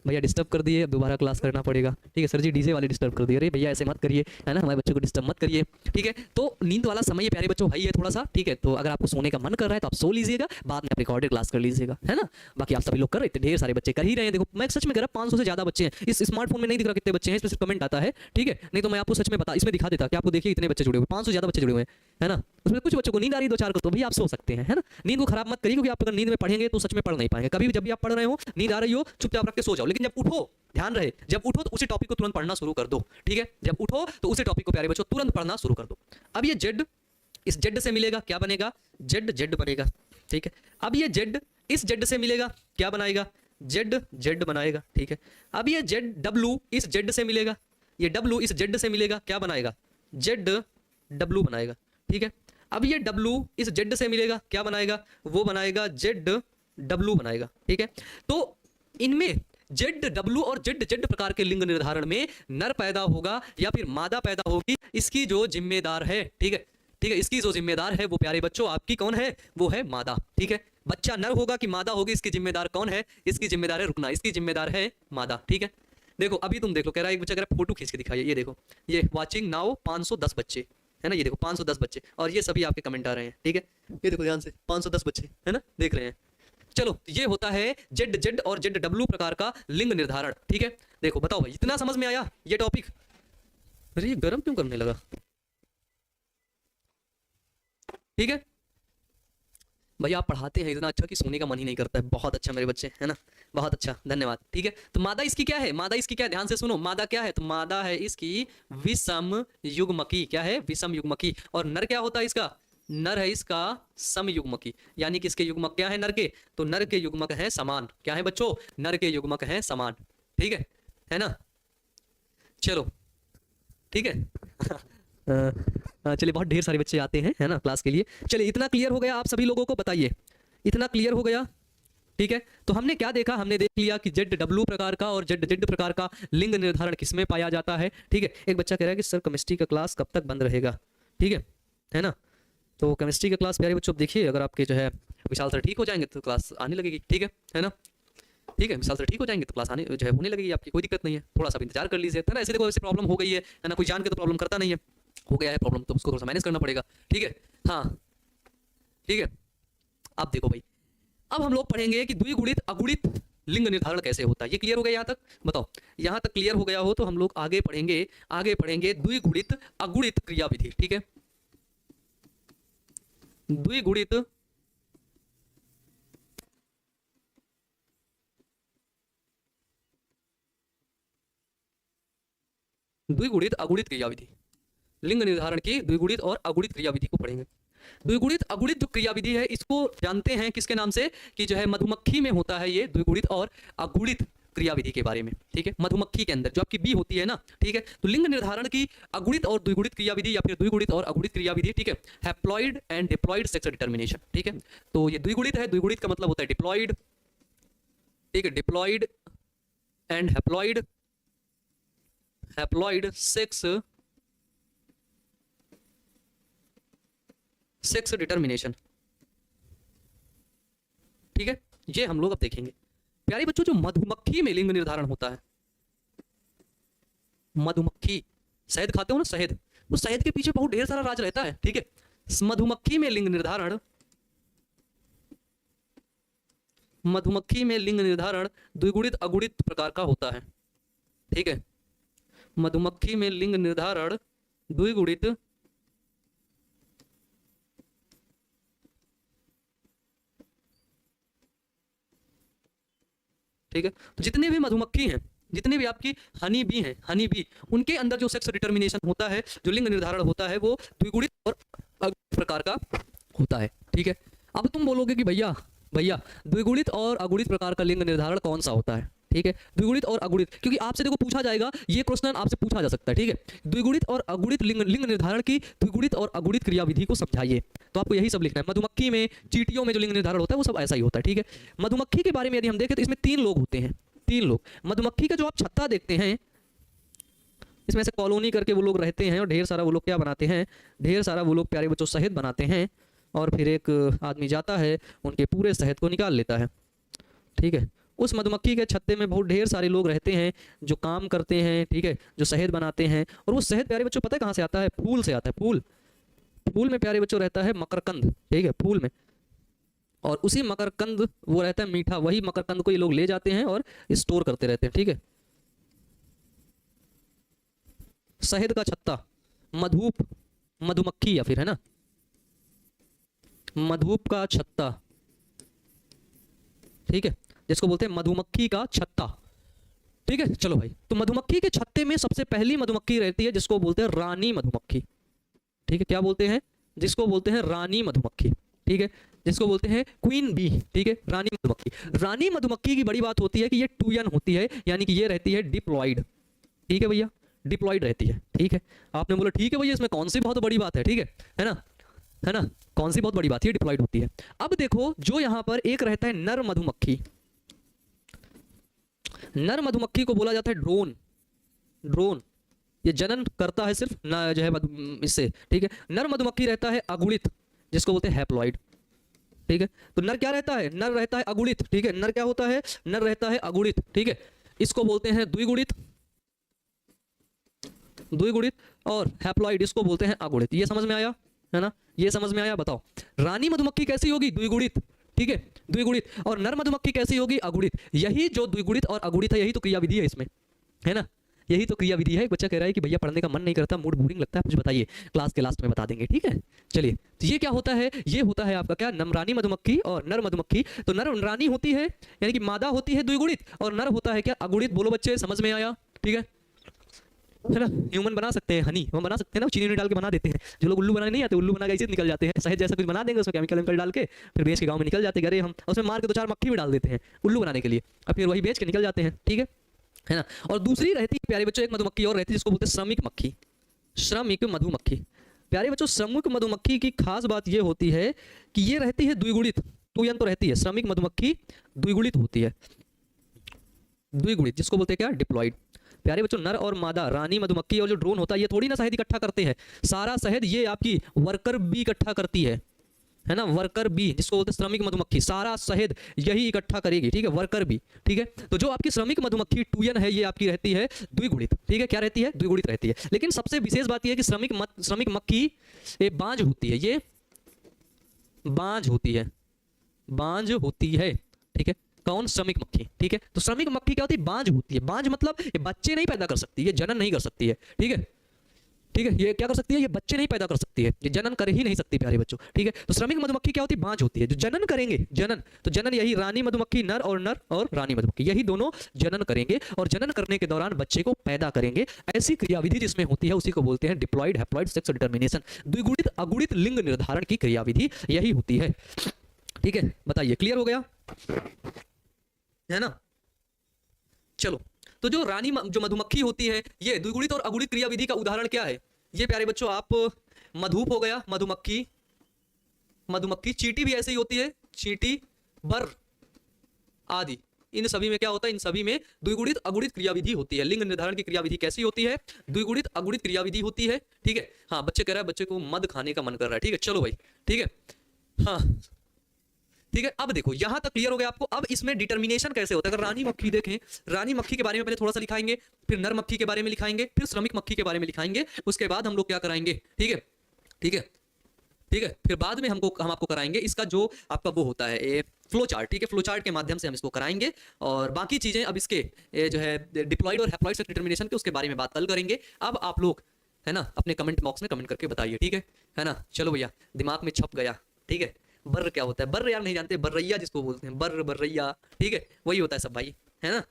भैया डिस्टर्ब कर दिए, अब दोबारा क्लास करना पड़ेगा, ठीक है। सर जी डीजे वाले डिस्टर्ब कर दिए, अरे भैया ऐसे मत करिए, है ना, हमारे बच्चों को डिस्टर्ब मत करिए, ठीक है। तो नींद वाला समय ये प्यारे बच्चों भाई है थोड़ा सा, ठीक है। तो अगर आपको सोने का मन कर रहा है तो आप सो लीजिएगा, बाद में आप रिकॉर्डेड क्लास कर लीजिएगा, है ना। बाकी आप सभी लोग कर रहे थे, ढेर सारे बच्चे कर ही रहे हैं। देखो मैं सच में कह रहा 500 से ज्यादा बच्चे हैं, इस स्मार्टफोन में नहीं दिख रहा कितने बच्चे हैं, इसमें सिर्फ कमेंट आता है, ठीक है। नहीं तो मैं आपको सच में बता, इसमें दिखा देता कि आपको देखिए इतने बच्चे जुड़े हुए, 500 ज्यादा बच्चे जुड़े हुए हैं ना। उसमें कुछ बच्चों को नींद आ रही है 2-4 को, तो भी आप सो सकते हैं, है ना। नींद को खराब मत करिए, क्योंकि आप अगर नींद में पढ़ेंगे तो सच में पढ़ नहीं पाएंगे। कभी भी जब भी आप पढ़ रहे हो, नींद आ रही हो, चुपचाप रख के सो जाओ, लेकिन जब उठो ध्यान रहे, जब उठो तो उसी टॉपिक को तुरंत पढ़ना शुरू कर दो, ठीक है। जब उठो तो उसी टॉपिक को प्यारे बच्चों तुरंत पढ़ना शुरू कर दो। अब ये जेड इस जेड से मिलेगा, क्या बनेगा, जेड जेड बनेगा, ठीक है। अब ये जेड इस जेड से मिलेगा, क्या बनाएगा, जेड जेड बनाएगा, ठीक है। अब ये जेड डब्लू इस जेड से मिलेगा, ये डब्लू इस जेड से मिलेगा, क्या बनाएगा, जेड डब्लू बनाएगा, ठीक है। अब ये डब्लू इस जेड से मिलेगा, क्या बनाएगा, वो बनाएगा जेड डब्लू बनाएगा, ठीक है। तो इनमें जेड डब्लू और जेड जेड प्रकार के लिंग निर्धारण में नर पैदा होगा या फिर मादा पैदा होगी, इसकी जो जिम्मेदार है, ठीक है, ठीक है, इसकी जो जिम्मेदार है वो प्यारे बच्चों आपकी कौन है, वो है मादा, ठीक है। बच्चा नर होगा कि मादा होगी, इसकी जिम्मेदार कौन है, इसकी जिम्मेदार है, रुकना, इसकी जिम्मेदार है मादा, ठीक है। देखो अभी तुम देख लो, कह रहा है एक बच्चा कह रहा है फोटो खींच के दिखाइए, ये देखो, ये वाचिंग नाउ 510 बच्चे, है ना, ये देखो 510 बच्चे, और ये सभी आपके कमेंट आ रहे हैं, ठीक है। ये देखो ध्यान से 510 बच्चे, है ना, देख रहे हैं। चलो ये होता है जेड जेड और जेड डब्लू प्रकार का लिंग निर्धारण, ठीक है। देखो बताओ भाई, इतना समझ में आया ये टॉपिक। अरे ये गर्म क्यों करने लगा, ठीक है। भैया आप पढ़ाते हैं इतना अच्छा कि सोने का मन ही नहीं करता है, बहुत अच्छा मेरे बच्चे, है ना, बहुत अच्छा, धन्यवाद, ठीक है। तो मादा इसकी क्या है, मादा इसकी क्या है, ध्यान से सुनो, मादा क्या है, तो मादा है इसकी विषम युग्मकी, क्या है, विषम युग्मकी। और नर क्या होता है इसका, नर है इसका समयुग्मकी, यानी कि इसके युग्मक क्या है नर के, तो नर के युग्मक हैं समान, क्या है बच्चों, नर के युग्मक हैं समान, ठीक है ना। चलो ठीक है चलिए, बहुत ढेर सारे बच्चे आते हैं, है ना, क्लास के लिए। चलिए, इतना क्लियर हो गया आप सभी लोगों को? बताइए, इतना क्लियर हो गया? ठीक है, तो हमने क्या देखा? हमने देख लिया कि जेड डब्ल्यू प्रकार का और जेड जेड प्रकार का लिंग निर्धारण किसमें पाया जाता है। ठीक है, एक बच्चा कह रहा है कि सर केमिस्ट्री का क्लास कब तक बंद रहेगा? ठीक है ना? तो केमिस्ट्री का क्लास प्यारे बच्चों देखिए, अगर आपके जो है विशाल सर ठीक हो जाएंगे तो क्लास आने लगेगी। ठीक है ना? ठीक है, विशाल सर ठीक हो जाएंगे तो क्लास आने जो है होने लगेगी आपकी, कोई दिक्कत नहीं है। थोड़ा सा इंतजार कर लीजिए, है ना? ऐसे देखो, ऐसे प्रॉब्लम हो गई है ना, कोई जान के तो प्रॉब्लम करता नहीं है, हो गया है प्रॉब्लम तो उसको थोड़ा सा मैनेज करना पड़ेगा। ठीक है, हाँ ठीक है। अब देखो भाई, अब हम लोग पढ़ेंगे कि द्विगुणित अगुणित लिंग निर्धारण कैसे होता है। ये क्लियर हो गया यहाँ तक? बताओ, यहाँ तक क्लियर हो गया हो तो हम लोग आगे पढ़ेंगे द्विगुणित अगुणित क्रियाविधि। ठीक है, द्विगुणित अगुणित क्रियाविधि, लिंग निर्धारण की द्विगुणित और अगुणित क्रियाविधि को पढ़ेंगे। द्विगुणित अगुणित जो क्रियाविधि है इसको जानते हैं किसके नाम से? कि जो है मधुमक्खी में होता है ये द्विगुणित और अगुणित क्रियाविधि के बारे में। ठीक है, मधुमक्खी के अंदर जो आपकी बी होती है ना, ठीक है, तो लिंग निर्धारण की अगुणित और द्विगुणित क्रियाविधि या फिर द्विगुणित और अगुणित क्रियाविधि। ठीक है, haploid and diploid sex determination. ठीक है, तो ये द्विगुणित है, द्विगुणित का मतलब होता है डिप्लॉइड। ठीक है, diploid and haploid sex determination. ठीक है, ये हम लोग अब देखेंगे। प्यारे बच्चों, जो मधुमक्खी में लिंग निर्धारण होता है, मधुमक्खी शहद खाते हो ना, शहद, उस शहद के पीछे बहुत ढेर सारा राज रहता है। ठीक है, मधुमक्खी में लिंग निर्धारण द्विगुणित अगुणित प्रकार का होता है। ठीक है, मधुमक्खी में लिंग निर्धारण द्विगुणित ठीक है, तो जितने भी मधुमक्खी हैं, जितने भी आपकी हनी बी हैं, हनी बी, उनके अंदर जो सेक्स डिटर्मिनेशन होता है, जो लिंग निर्धारण होता है, वो द्विगुणित और अगुणित प्रकार का होता है। ठीक है, अब तुम बोलोगे कि भैया द्विगुणित और अगुणित प्रकार का लिंग निर्धारण कौन सा होता है? ठीक है, द्विगुणित और अगुणित, क्योंकि आपसे देखो पूछा जाएगा, ये क्वेश्चन आपसे पूछा जा सकता है। ठीक है, द्विगुणित और अगुणित लिंग निर्धारण की द्विगुणित और अगुणित क्रियाविधि को समझाइए, तो आपको यही सब लिखना है। मधुमक्खी में, चींटियों में जो लिंग निर्धारण होता है वो सब ऐसा ही होता है। ठीक है, मधुमक्खी के बारे में यदि हम देखें तो इसमें 3 लोग होते हैं, 3 लोग। मधुमक्खी का जो आप छत्ता देखते हैं, इसमें से कॉलोनी करके वो लोग रहते हैं और ढेर सारा वो लोग क्या बनाते हैं, ढेर सारा वो लोग प्यारे बच्चों शहद बनाते हैं, और फिर एक आदमी जाता है, उनके पूरे शहद को निकाल लेता है। ठीक है, उस मधुमक्खी के छत्ते में बहुत ढेर सारे लोग रहते हैं जो काम करते हैं। ठीक है, जो शहद बनाते हैं, और वो शहद प्यारे बच्चों पता है कहाँ से आता है? फूल से आता है। फूल में प्यारे बच्चों रहता है मकरकंद। ठीक है, फूल में, और उसी मकरकंद वो रहता है मीठा, वही मकरकंद को ये लोग ले जाते हैं और स्टोर करते रहते हैं। ठीक है, शहद का छत्ता, मधुमक्खी, या फिर है ना मधुप का छत्ता। ठीक है, जिसको बोलते हैं मधुमक्खी का छत्ता। ठीक है, चलो भाई, तो मधुमक्खी के छत्ते में सबसे पहली मधुमक्खी रहती है जिसको बोलते हैं रानी मधुमक्खी। ठीक है, क्या बोलते हैं? जिसको बोलते हैं रानी मधुमक्खी। ठीक है, जिसको बोलते हैं क्वीन बी। ठीक है, रानी मधुमक्खी। रानी मधुमक्खी की बड़ी बात होती है कि ये टूयन होती है, यानी कि ये रहती है डिप्लॉइड। ठीक है भैया, डिप्लॉइड रहती है। ठीक है, आपने बोला ठीक है भैया, इसमें कौन सी बहुत बड़ी बात है? ठीक है ना, कौन सी बहुत बड़ी बात है? डिप्लॉइड होती है। अब देखो, जो यहां पर एक रहता है नर मधुमक्खी, नर मधुमक्खी को बोला जाता है ड्रोन। ये जनन करता है सिर्फ ना जो है इससे। ठीक है, नर मधुमक्खी रहता है अगुणित, जिसको बोलते हैं हैप्लॉइड। ठीक है, तो नर क्या रहता है? नर रहता है अगुणित। ठीक है, नर क्या होता है? नर रहता है अगुणित। ठीक है, इसको बोलते हैं द्विगुणित, और हैप्लॉइड इसको बोलते हैं अगुणित। ये समझ में आया है ना? ये समझ में आया? बताओ, रानी मधुमक्खी कैसी होगी? द्विगुणित। ठीक है, द्विगुणित। और नर मधुमक्खी कैसी होगी? अगुणित। यही जो द्विगुणित और अगुणित है, यही तो क्रियाविधि है इसमें, है ना? यही तो क्रियाविधि है। एक बच्चा कह रहा है कि भैया पढ़ने का मन नहीं करता, मूड बोरिंग लगता है, मुझे बताइए, क्लास के लास्ट में बता देंगे। ठीक है, चलिए, तो ये क्या होता है? ये होता है आपका क्या? रानी मधुमक्खी और नर मधुमक्खी। तो नर रानी होती है, यानी कि मादा होती है द्विगुणित, और नर होता है क्या? अगुणित। बोलो बच्चे, समझ में आया? ठीक है ना? ह्यूमन बना सकते हैं, हनी हम बना सकते हैं ना, चीनी डाल के बना देते हैं। जो लोग उल्लू बनाने नहीं आते, उल्लू बना के ऐसे निकल जाते हैं। शहद जैसा कुछ बना देंगे, उसमें केमिकल डाल के, फिर बेच के गांव में निकल जाते हैं। अरे हम उसमें मार के 2-4 मक्खी भी डाल देते हैं उल्लू बनाने के लिए, और फिर वही बेच के निकल जाते हैं। ठीक है ना? और दूसरी रहती है प्यारे बच्चों, एक मधुमक्खी और रहती है जिसको बोलते हैं श्रमिक मक्खी, श्रमिक मधुमक्खी। प्यारे बच्चों श्रमिक मधुमक्खी की खास बात ये होती है कि ये रहती है द्विगुणित, टू एन तो रहती है, श्रमिक मधुमक्खी द्विगुणित होती है, द्विगुणित जिसको बोलते हैं क्या, डिप्लॉइड। प्यारे बच्चों नर और मादा रानी मधुमक्खी और जो ड्रोन होता है ये थोड़ी ना शहद इकट्ठा करते हैं, सारा शहद ये आपकी वर्कर बी इकट्ठा करती है ना, वर्कर बी जिसको बोलते हैं श्रमिक मधुमक्खी, सारा शहद यही इकट्ठा करेगी, ठीक है, वर्कर बी, ठीक है। तो जो आपकी श्रमिक मधुमक्खी टूयन है ये आपकी रहती है द्विगुणित, ठीक है, क्या रहती है, द्विगुणित रहती है। लेकिन सबसे विशेष बात यह है कि श्रमिक मक्खी ये बांझ होती है, ये बांझ होती है, बांझ होती है, ठीक है, कौन, श्रमिक मक्खी, ठीक है। तो श्रमिक मक्खी क्या होती है, बांझ होती है, बांझ मतलब ये बच्चे नहीं पैदा कर सकती, ये जनन नहीं कर सकती है, ठीक है, ठीक है, ये क्या कर सकती है, ये बच्चे नहीं पैदा कर सकती है, ये जनन कर ही नहीं सकती प्यारे बच्चों, ठीक है। तो श्रमिक मधुमक्खी क्या होती है, बांझ होती है, जो जनन करेंगे, जनन, तो जनन यही रानी मधुमक्खी, नर और रानी मधुमक्खी यही दोनों जनन करेंगे और जनन करने के दौरान बच्चे को पैदा करेंगे। ऐसी क्रियाविधि जिसमें होती है उसी को बोलते हैं डिप्लॉइड हैप्लॉइड सेक्स डिटर्मिनेशन, द्विगुणित अगुणित लिंग निर्धारण की क्रियाविधि यही होती है, ठीक है। बताइए क्लियर हो गया है ना। चलो, तो जो रानी जो मधुमक्खी होती है ये द्विगुणित और अगुणित क्रियाविधि का उदाहरण क्या है, ये प्यारे बच्चों आप मधुप हो गया, मधुमक्खी, मधुमक्खी, चींटी भी ऐसे ही होती है, चींटी, बर आदि, इन सभी में क्या होता है, इन सभी में द्विगुणित अगुणित क्रियाविधि होती है। लिंग निर्धारण की क्रियाविधि कैसी होती है, द्विगुणित अगुणित क्रियाविधि होती है, ठीक है। हाँ बच्चे कह रहा है बच्चे को मध खाने का मन कर रहा है, ठीक है, चलो भाई, ठीक है, हाँ ठीक है। अब देखो यहां तक क्लियर हो गया आपको। अब इसमें डिटर्मिनेशन कैसे होता है, अगर रानी मक्खी देखें, रानी मक्खी के बारे में पहले थोड़ा सा लिखाएंगे, फिर नर मक्खी के बारे में लिखाएंगे, फिर श्रमिक मक्खी के बारे में लिखाएंगे, उसके बाद हम लोग क्या कराएंगे, ठीक है, ठीक है, ठीक है, फिर बाद में हम आपको कराएंगे इसका जो आपका वो होता है ये फ्लो चार्ट, ठीक है, फ्लो चार्ट के माध्यम से हम इसको कराएंगे। और बाकी चीजें अब इसके जो है डिप्लॉइड और हैप्लॉइड सेक्स डिटर्मिनेशन के उसके बारे में बात कल करेंगे। अब आप लोग है ना अपने कमेंट बॉक्स में कमेंट करके बताइए, ठीक है ना। चलो भैया दिमाग में छप गया, ठीक है। बर्र क्या होता है, बर्र यार नहीं जानते, बर्रैया जिसको बोलते हैं, बर्र बर्रैया, ठीक है, वही होता है सब भाई, है ना।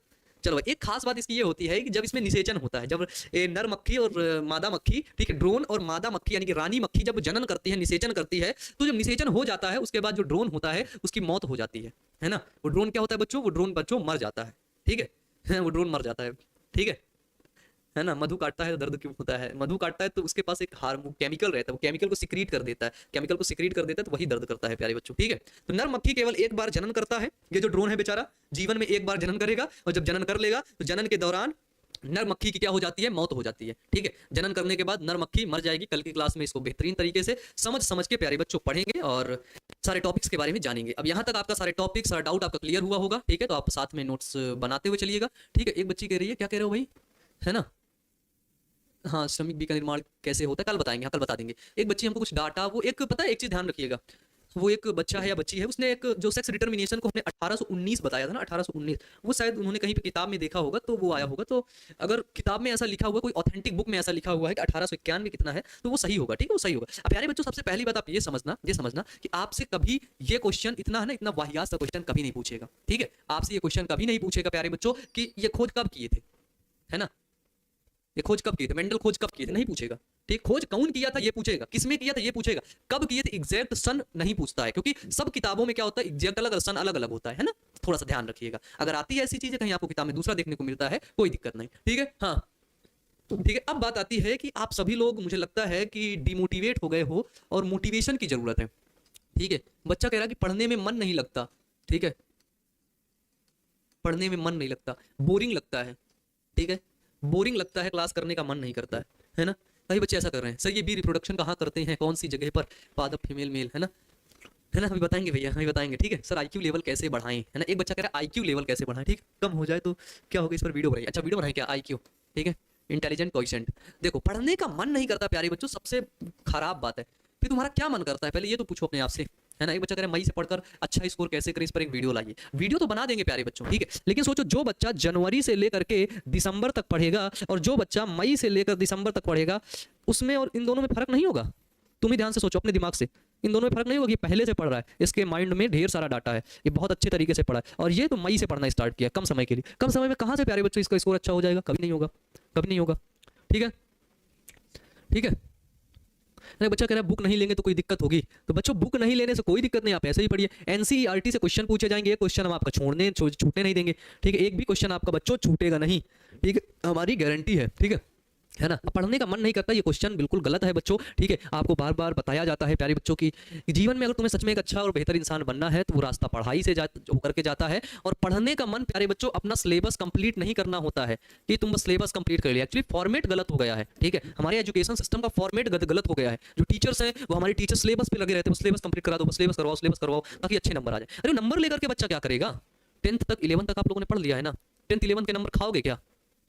चलो भाई, एक खास बात इसकी ये होती है कि जब इसमें निषेचन होता है, जब नर मक्खी और मादा मक्खी, ठीक है, ड्रोन और मादा मक्खी यानी कि रानी मक्खी जब जनन करती है, निषेचन करती है, तो जब निषेचन हो जाता है उसके बाद जो ड्रोन होता है उसकी मौत हो जाती है ना। वो ड्रोन क्या होता है बच्चों, वो ड्रोन बच्चों मर जाता है, ठीक है, वो ड्रोन मर जाता है, ठीक है ना। मधु काटता है तो दर्द क्यों होता है, मधु काटता है तो उसके पास एक हार्मोन केमिकल रहता है, वो केमिकल को सिक्रीट कर देता है, केमिकल को सिक्रीट कर देता है तो वही दर्द करता है प्यारे बच्चों, ठीक है। तो नर मक्खी केवल एक बार जनन करता है, ये जो ड्रोन है बेचारा जीवन में एक बार जनन करेगा, और जब जनन कर लेगा तो जनन के दौरान नर मक्खी की क्या हो जाती है, मौत हो जाती है, ठीक है। जनन करने के बाद नर मक्खी मर जाएगी। कल की क्लास में इसको बेहतरीन तरीके से समझ के प्यारे बच्चों पढ़ेंगे और सारे टॉपिक्स के बारे में जानेंगे। अब यहाँ तक आपका सारे टॉपिक, सारा डाउट आपका क्लियर हुआ होगा, ठीक है। तो आप साथ में नोट्स बनाते हुए चलिएगा, ठीक है। एक बच्ची कह रही है, क्या कह रहे हो भाई, है ना, हाँ श्रमिक बी का निर्माण कैसे होता है कल बताएंगे, हाँ कल बता देंगे। एक बच्ची हमको कुछ डाटा, वो एक पता है एक चीज ध्यान रखिएगा, वो एक बच्चा है या बच्ची है, उसने एक जो सेक्स डिटर्मिनेशन को हमने 1819 बताया था ना, 1819, वो शायद उन्होंने कहीं पे किताब में देखा होगा तो वो आया होगा। तो अगर किताब में ऐसा लिखा हुआ, कोई ऑथेंटिक बुक में ऐसा लिखा हुआ है कि 1891 कितना है, तो वो सही होगा, ठीक है, वो सही होगा। अब प्यारे बच्चों सबसे पहली बात आप ये समझना कि आपसे कभी ये क्वेश्चन इतना है ना, इतना वाहियात सा क्वेश्चन कभी नहीं पूछेगा, ठीक है। आपसे ये क्वेश्चन कभी नहीं पूछेगा प्यारे बच्चों कि ये खोज कब किए थे, है ना, ये खोज कब किए थे, मेंडल खोज कब किए थे, नहीं पूछेगा, ठीक। खोज कौन किया था ये पूछेगा, किसमें किया था ये पूछेगा, कब किए थे एग्जैक्ट सन नहीं पूछता है, क्योंकि सब किताबों में क्या होता है एग्जैक्ट अलग, सन अलग अलग होता है ना। थोड़ा सा ध्यान रखिएगा, अगर आती है ऐसी चीजें कहीं आपको किताब में दूसरा देखने को मिलता है कोई दिक्कत नहीं, ठीक है, हाँ ठीक है। अब बात आती है कि आप सभी लोग मुझे लगता है कि डिमोटिवेट हो गए हो और मोटिवेशन की जरूरत है, ठीक है। बच्चा कह रहा है कि पढ़ने में मन नहीं लगता, ठीक है, पढ़ने में मन नहीं लगता, बोरिंग लगता है, ठीक है, बोरिंग लगता है, क्लास करने का मन नहीं करता है ना। कई बच्चे ऐसा कर रहे हैं। सर ये बी रिप्रोडक्शन कहाँ करते हैं, कौन सी जगह पर, पादप फीमेल मेल, है ना, अभी बताएंगे भैया, अभी बताएंगे, ठीक है। सर आईक्यू लेवल कैसे बढ़ाएं, है ना, एक बच्चा कह रहा है आईक्यू लेवल कैसे बढ़ाएं, ठीक, कम हो जाए तो क्या होगा, इस पर वीडियो बनाइए। अच्छा वीडियो बनाएं क्या, आईक्यू, ठीक है, इंटेलिजेंट कोएफिशिएंट। देखो पढ़ने का मन नहीं करता प्यारे बच्चों, सबसे खराब बात है। फिर तुम्हारा क्या मन करता है पहले ये तो पूछो अपने आप से, है ना। एक बच्चा कह रहा है मई से पढ़कर अच्छा स्कोर कैसे करें, इस पर एक वीडियो लाइए। वीडियो तो बना देंगे प्यारे बच्चों, ठीक है, लेकिन सोचो जो बच्चा जनवरी से लेकर के दिसंबर तक पढ़ेगा और जो बच्चा मई से लेकर दिसंबर तक पढ़ेगा, उसमें और इन दोनों में फर्क नहीं होगा। तुम ही ध्यान से सोचो अपने दिमाग से, इन दोनों में फर्क नहीं होगा। ये पहले से पढ़ रहा है, इसके माइंड में ढेर सारा डाटा है, ये बहुत अच्छे तरीके से पढ़ा है, और ये तो मई से पढ़ना स्टार्ट किया कम समय के लिए। कम समय में कहाँ से प्यारे बच्चों इसका स्कोर अच्छा हो जाएगा, कभी नहीं होगा, कभी नहीं होगा, ठीक है, ठीक है। बच्चा कह रहा है बुक नहीं लेंगे तो कोई दिक्कत होगी, तो बच्चों बुक नहीं लेने से कोई दिक्कत नहीं, आप ऐसे ही पढ़िए। एनसीईआरटी से क्वेश्चन पूछे जाएंगे, ये क्वेश्चन हम आपका छूटने नहीं देंगे, ठीक है, एक भी क्वेश्चन आपका बच्चों छूटेगा नहीं, ठीक है, हमारी गारंटी है, ठीक है। है ना। पढ़ने का मन नहीं करता, ये क्वेश्चन बिल्कुल गलत है बच्चों, ठीक है। आपको बार बार बताया जाता है प्यारे बच्चों की जीवन में अगर तुम्हें सच में एक अच्छा और बेहतर इंसान बनना है तो वो रास्ता पढ़ाई से होकर के जाता है। और पढ़ने का मन प्यारे बच्चों अपना सिलेबस कंप्लीट नहीं करना होता है कि तुम बस सिलेबस कंप्लीट कर लिया। एक्चुअली फॉर्मेट गलत हो गया है, ठीक है। हमारे एजुकेशन सिस्टम का फॉर्मेट गलत हो गया है। जो टीचर्स हैं वो हमारे टीचर सिलेबस पे लगे रहते हैं, सिलेबस कंप्लीट करा दो, बस सिलेबस करवाओ ताकि अच्छे नंबर आ जाए। अरे नंबर लेकर के बच्चा क्या करेगा? 10th तक 11th तक आप लोगों ने पढ़ लिया है ना, 10th 11th के नंबर खाओगे क्या?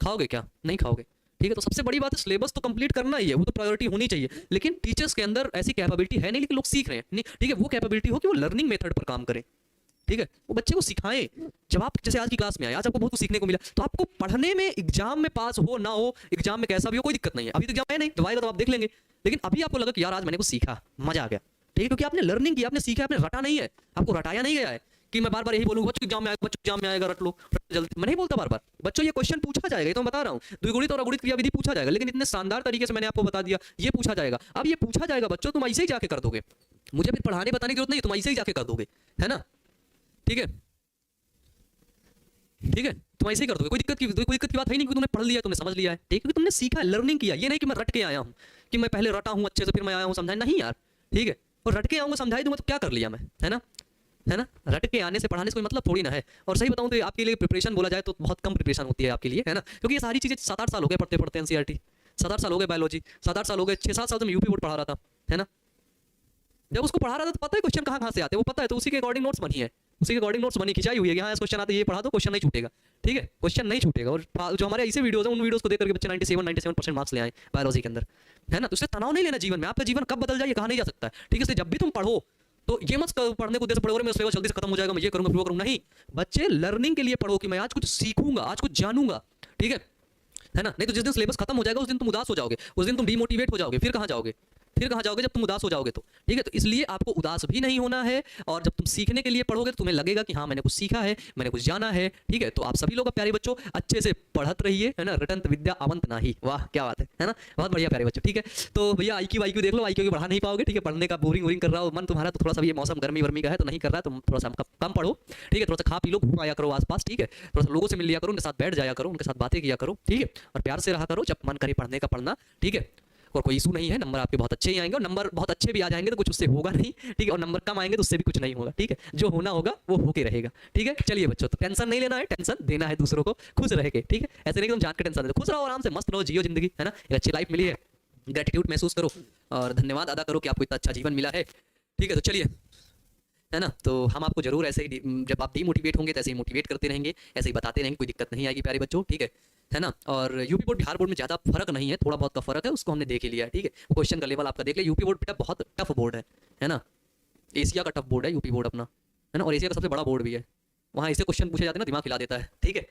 खाओगे क्या? नहीं खाओगे, ठीक है। तो सबसे बड़ी बात है सिलेबस तो कंप्लीट करना ही है, वो तो प्रायोरिटी होनी चाहिए। लेकिन टीचर्स के अंदर ऐसी कैपेबिलिटी है नहीं, लेकिन लोग सीख रहे हैं नहीं, ठीक है। वो कैपेबिलिटी हो कि वो लर्निंग मेथड पर काम करें, ठीक है। वो बच्चे को सिखाएं। जब आप जैसे आज की क्लास में आए, आज आपको बहुत कुछ सीखने को मिला, तो आपको पढ़ने में एग्जाम में पास हो ना हो, एग्जाम में कैसा भी हो, कोई दिक्कत नहीं है। अभी तो एग्जाम है नहीं, जब आएगा तो आप देख लेंगे। लेकिन अभी आपको लगा कि यार आज मैंने कुछ सीखा, मजा आ गया, ठीक है, क्योंकि आपने लर्निंग की, आपने सीखा, आपने रटा नहीं है, आपको रटाया नहीं गया है कि मैं बार बार यही बोलूंगा बच्चों एग्जाम में आएगा, बच्चों एग्जाम में आएगा, रट लो जल्दी। मैं नहीं बोलता बार बार, बच्चों ये क्वेश्चन पूछा जाएगा, ये तो मैं बता रहा हूँ, द्विगुणित और अगुणित क्रियाविधि पूछा जाएगा, लेकिन इतने शानदार तरीके से मैंने आपको बता दिया, ये पूछा जाएगा। अब ये पूछा जाएगा बच्चों, तुम ऐसे ही जाके कर दोगे, मुझे फिर पढ़ाने बताने की जरूरत नहीं, तुम ऐसे ही जाके कर दोगे, है ना, ठीक है, ठीक है। तुम ऐसे ही कर दोगे, कोई दिक्कत की बात है नहीं, क्योंकि तुमने पढ़ लिया, तुमने समझ लिया है, ठीक है, क्योंकि तुमने सीखा, लर्निंग किया। ये नहीं कि मैं रट के आया हूँ, कि मैं पहले रटा हूँ अच्छे से फिर मैं आया हूँ समझाने, नहीं यार, ठीक है। और रट के आऊंगा समझाई दूंगा तो क्या कर लिया मैं, है ना, है ना। रट के आने से पढ़ाने से कोई मतलब थोड़ी ना है। और सही बताऊं तो आपके लिए प्रिपरेशन बोला जाए तो बहुत कम प्रिपरेशन होती है आपके लिए, है ना, क्योंकि ये सारी चीजें 7-8 साल हो गए पढ़ते पढ़ते एनसीईआरटी, 7-8 साल हो गए बायोलॉजी, 7-8 साल हो गए, 6-7 साल तो मैं यूपी बोर्ड पढ़ा रहा था, है ना। जब उसको पढ़ा रहा था तो पता है क्वेश्चन कहाँ से आते हैं, वो पता है, तो उसी के अकॉर्डिंग नोट्स बनी है, उसी के अकॉर्डिंग नोट्स बनी, खिंचाई हुई है कि हाँ इस क्वेश्चन आते ये पढ़ा दो, क्वेश्चन नहीं छूटेगा, ठीक है, क्वेश्चन नहीं छूटेगा। और जो हमारे ऐसे वीडियोस हैं उन वीडियोस को देख करके बच्चे 97% मार्क्स ले आए बायोलॉजी के अंदर, है ना। तो इसलिए तनाव नहीं लेना जीवन में, आपका जीवन कब बदल जाए ये कहा नहीं जा सकता है, ठीक है। इसलिए जब भी तुम पढ़ो तो ये मत पढ़ने को उद्देश्य पढ़ो मेरा सिलेबस जल्दी से खत्म हो जाएगा, मैं ये करूंगा वो करूंगा, नहीं। बच्चे लर्निंग के लिए पढ़ो कि मैं आज कुछ सीखूंगा, आज कुछ जानूंगा, ठीक है ना। नहीं तो जिस दिन सिलेबस खत्म हो जाएगा उस दिन तुम उदास हो जाओगे, उस दिन तुम डिमोटिवेट हो जाओगे, फिर कहाँ जाओगे, फिर कहाँ जाओगे जब तुम उदास हो जाओगे तो, ठीक है। तो इसलिए आपको उदास भी नहीं होना है, और जब तुम सीखने के लिए पढ़ोगे तो तुम्हें लगेगा कि हाँ मैंने कुछ सीखा है, मैंने कुछ जाना है, ठीक है। तो आप सभी लोग प्यारे बच्चों अच्छे से पढ़त रहिए, है ना। रटंत विद्या अवंत नाही, वाह क्या बात है ना, बहुत बढ़िया प्यारे बच्चों, ठीक है। तो भैया आईक्यू देख लो, आईक्यू बढ़ा नहीं पाओगे, ठीक है। पढ़ने का बोरिंग कर रहा हो मन तुम्हारा, तो थोड़ा सा ये मौसम गर्मी वर्मी का है तो नहीं कर रहा है, तुम थोड़ा सा कम पढ़ो, ठीक है। थोड़ा सा खा पी लो, घूम आया करो आसपास, ठीक है। थोड़ा सा लोगों से मिल लिया करो, उनके साथ बैठ जाया करो, उनके साथ बातें किया करो, ठीक है। और प्यार से रहा करो, जब मन करे पढ़ने का पढ़ना, ठीक है। और कोई इशू नहीं है, नंबर आपके बहुत अच्छे ही आएंगे, और नंबर बहुत अच्छे भी आ जाएंगे तो कुछ उससे होगा नहीं, ठीक है। और नंबर कम आएंगे तो उससे भी कुछ नहीं होगा, ठीक है। जो होना होगा वो होके रहेगा, ठीक है। चलिए बच्चों, तो टेंशन नहीं लेना है, टेंशन देना है दूसरों को, खुश रह के, ठीक है। ऐसे नहीं कि तुम जान के टेंशन दे, खुश रहो, आराम से मस्त रहो, जियो जिंदगी, है ना। एक अच्छी लाइफ मिली है, ग्रेटिट्यूड महसूस करो और धन्यवाद अदा करो कि आपको इतना अच्छा जीवन मिला है, ठीक है। तो चलिए, है ना। तो हम आपको जरूर ऐसे ही जब आप डीमोटिवेट होंगे तो ऐसे ही मोटिवेट करते रहेंगे, ऐसे ही बताते रहेंगे, कोई दिक्कत नहीं आएगी प्यारे बच्चों, ठीक है ना। और यूपी बोर्ड बिहार बोर्ड में ज़्यादा फर्क नहीं है, थोड़ा बहुत का फर्क है, उसको हमने देख ही लिया है, ठीक है। क्वेश्चन का लेवल आपका देख लिया। यूपी बोर्ड बेटा बहुत टफ बोर्ड है ना। एशिया का टफ बोर्ड है यूपी बोर्ड अपना, है ना। और एशिया का सबसे बड़ा बोर्ड भी है, वहाँ ऐसे क्वेश्चन पूछे जाते हैं ना, दिमाग हिला देता है, ठीक है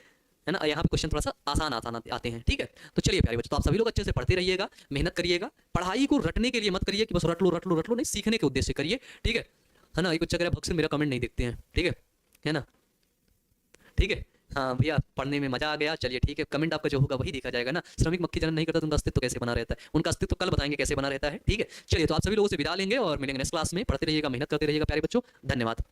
ना। यहाँ पे क्वेश्चन थोड़ा सा आसान आते हैं, ठीक है। तो चलिए प्यारे बच्चों, तो आप सभी लोग अच्छे से पढ़ते रहिएगा, मेहनत करिएगा, पढ़ाई को रटने के लिए मत करिए कि बस रट लो नहीं, सीखने के उद्देश्य से करिए, ठीक है ना। एक बच्चा कह रहा है भक्स मेरा कमेंट नहीं देखते हैं, ठीक है ना, ठीक है। हाँ भैया पढ़ने में मजा आ गया, चलिए ठीक है। कमेंट आपका जो होगा वही देखा जाएगा ना। श्रमिक मक्खी जनन नहीं करता तो उनका अस्तित्व कैसे बना रहता है, उनका अस्तित्व कल बताएंगे कैसे बना रहता है, ठीक है। चलिए, तो आप सभी लोगों से विदा लेंगे और मिलेंगे नेक्स्ट क्लास में। पढ़ते रहिएगा, मेहनत करते रहिएगा प्यारे बच्चों, धन्यवाद।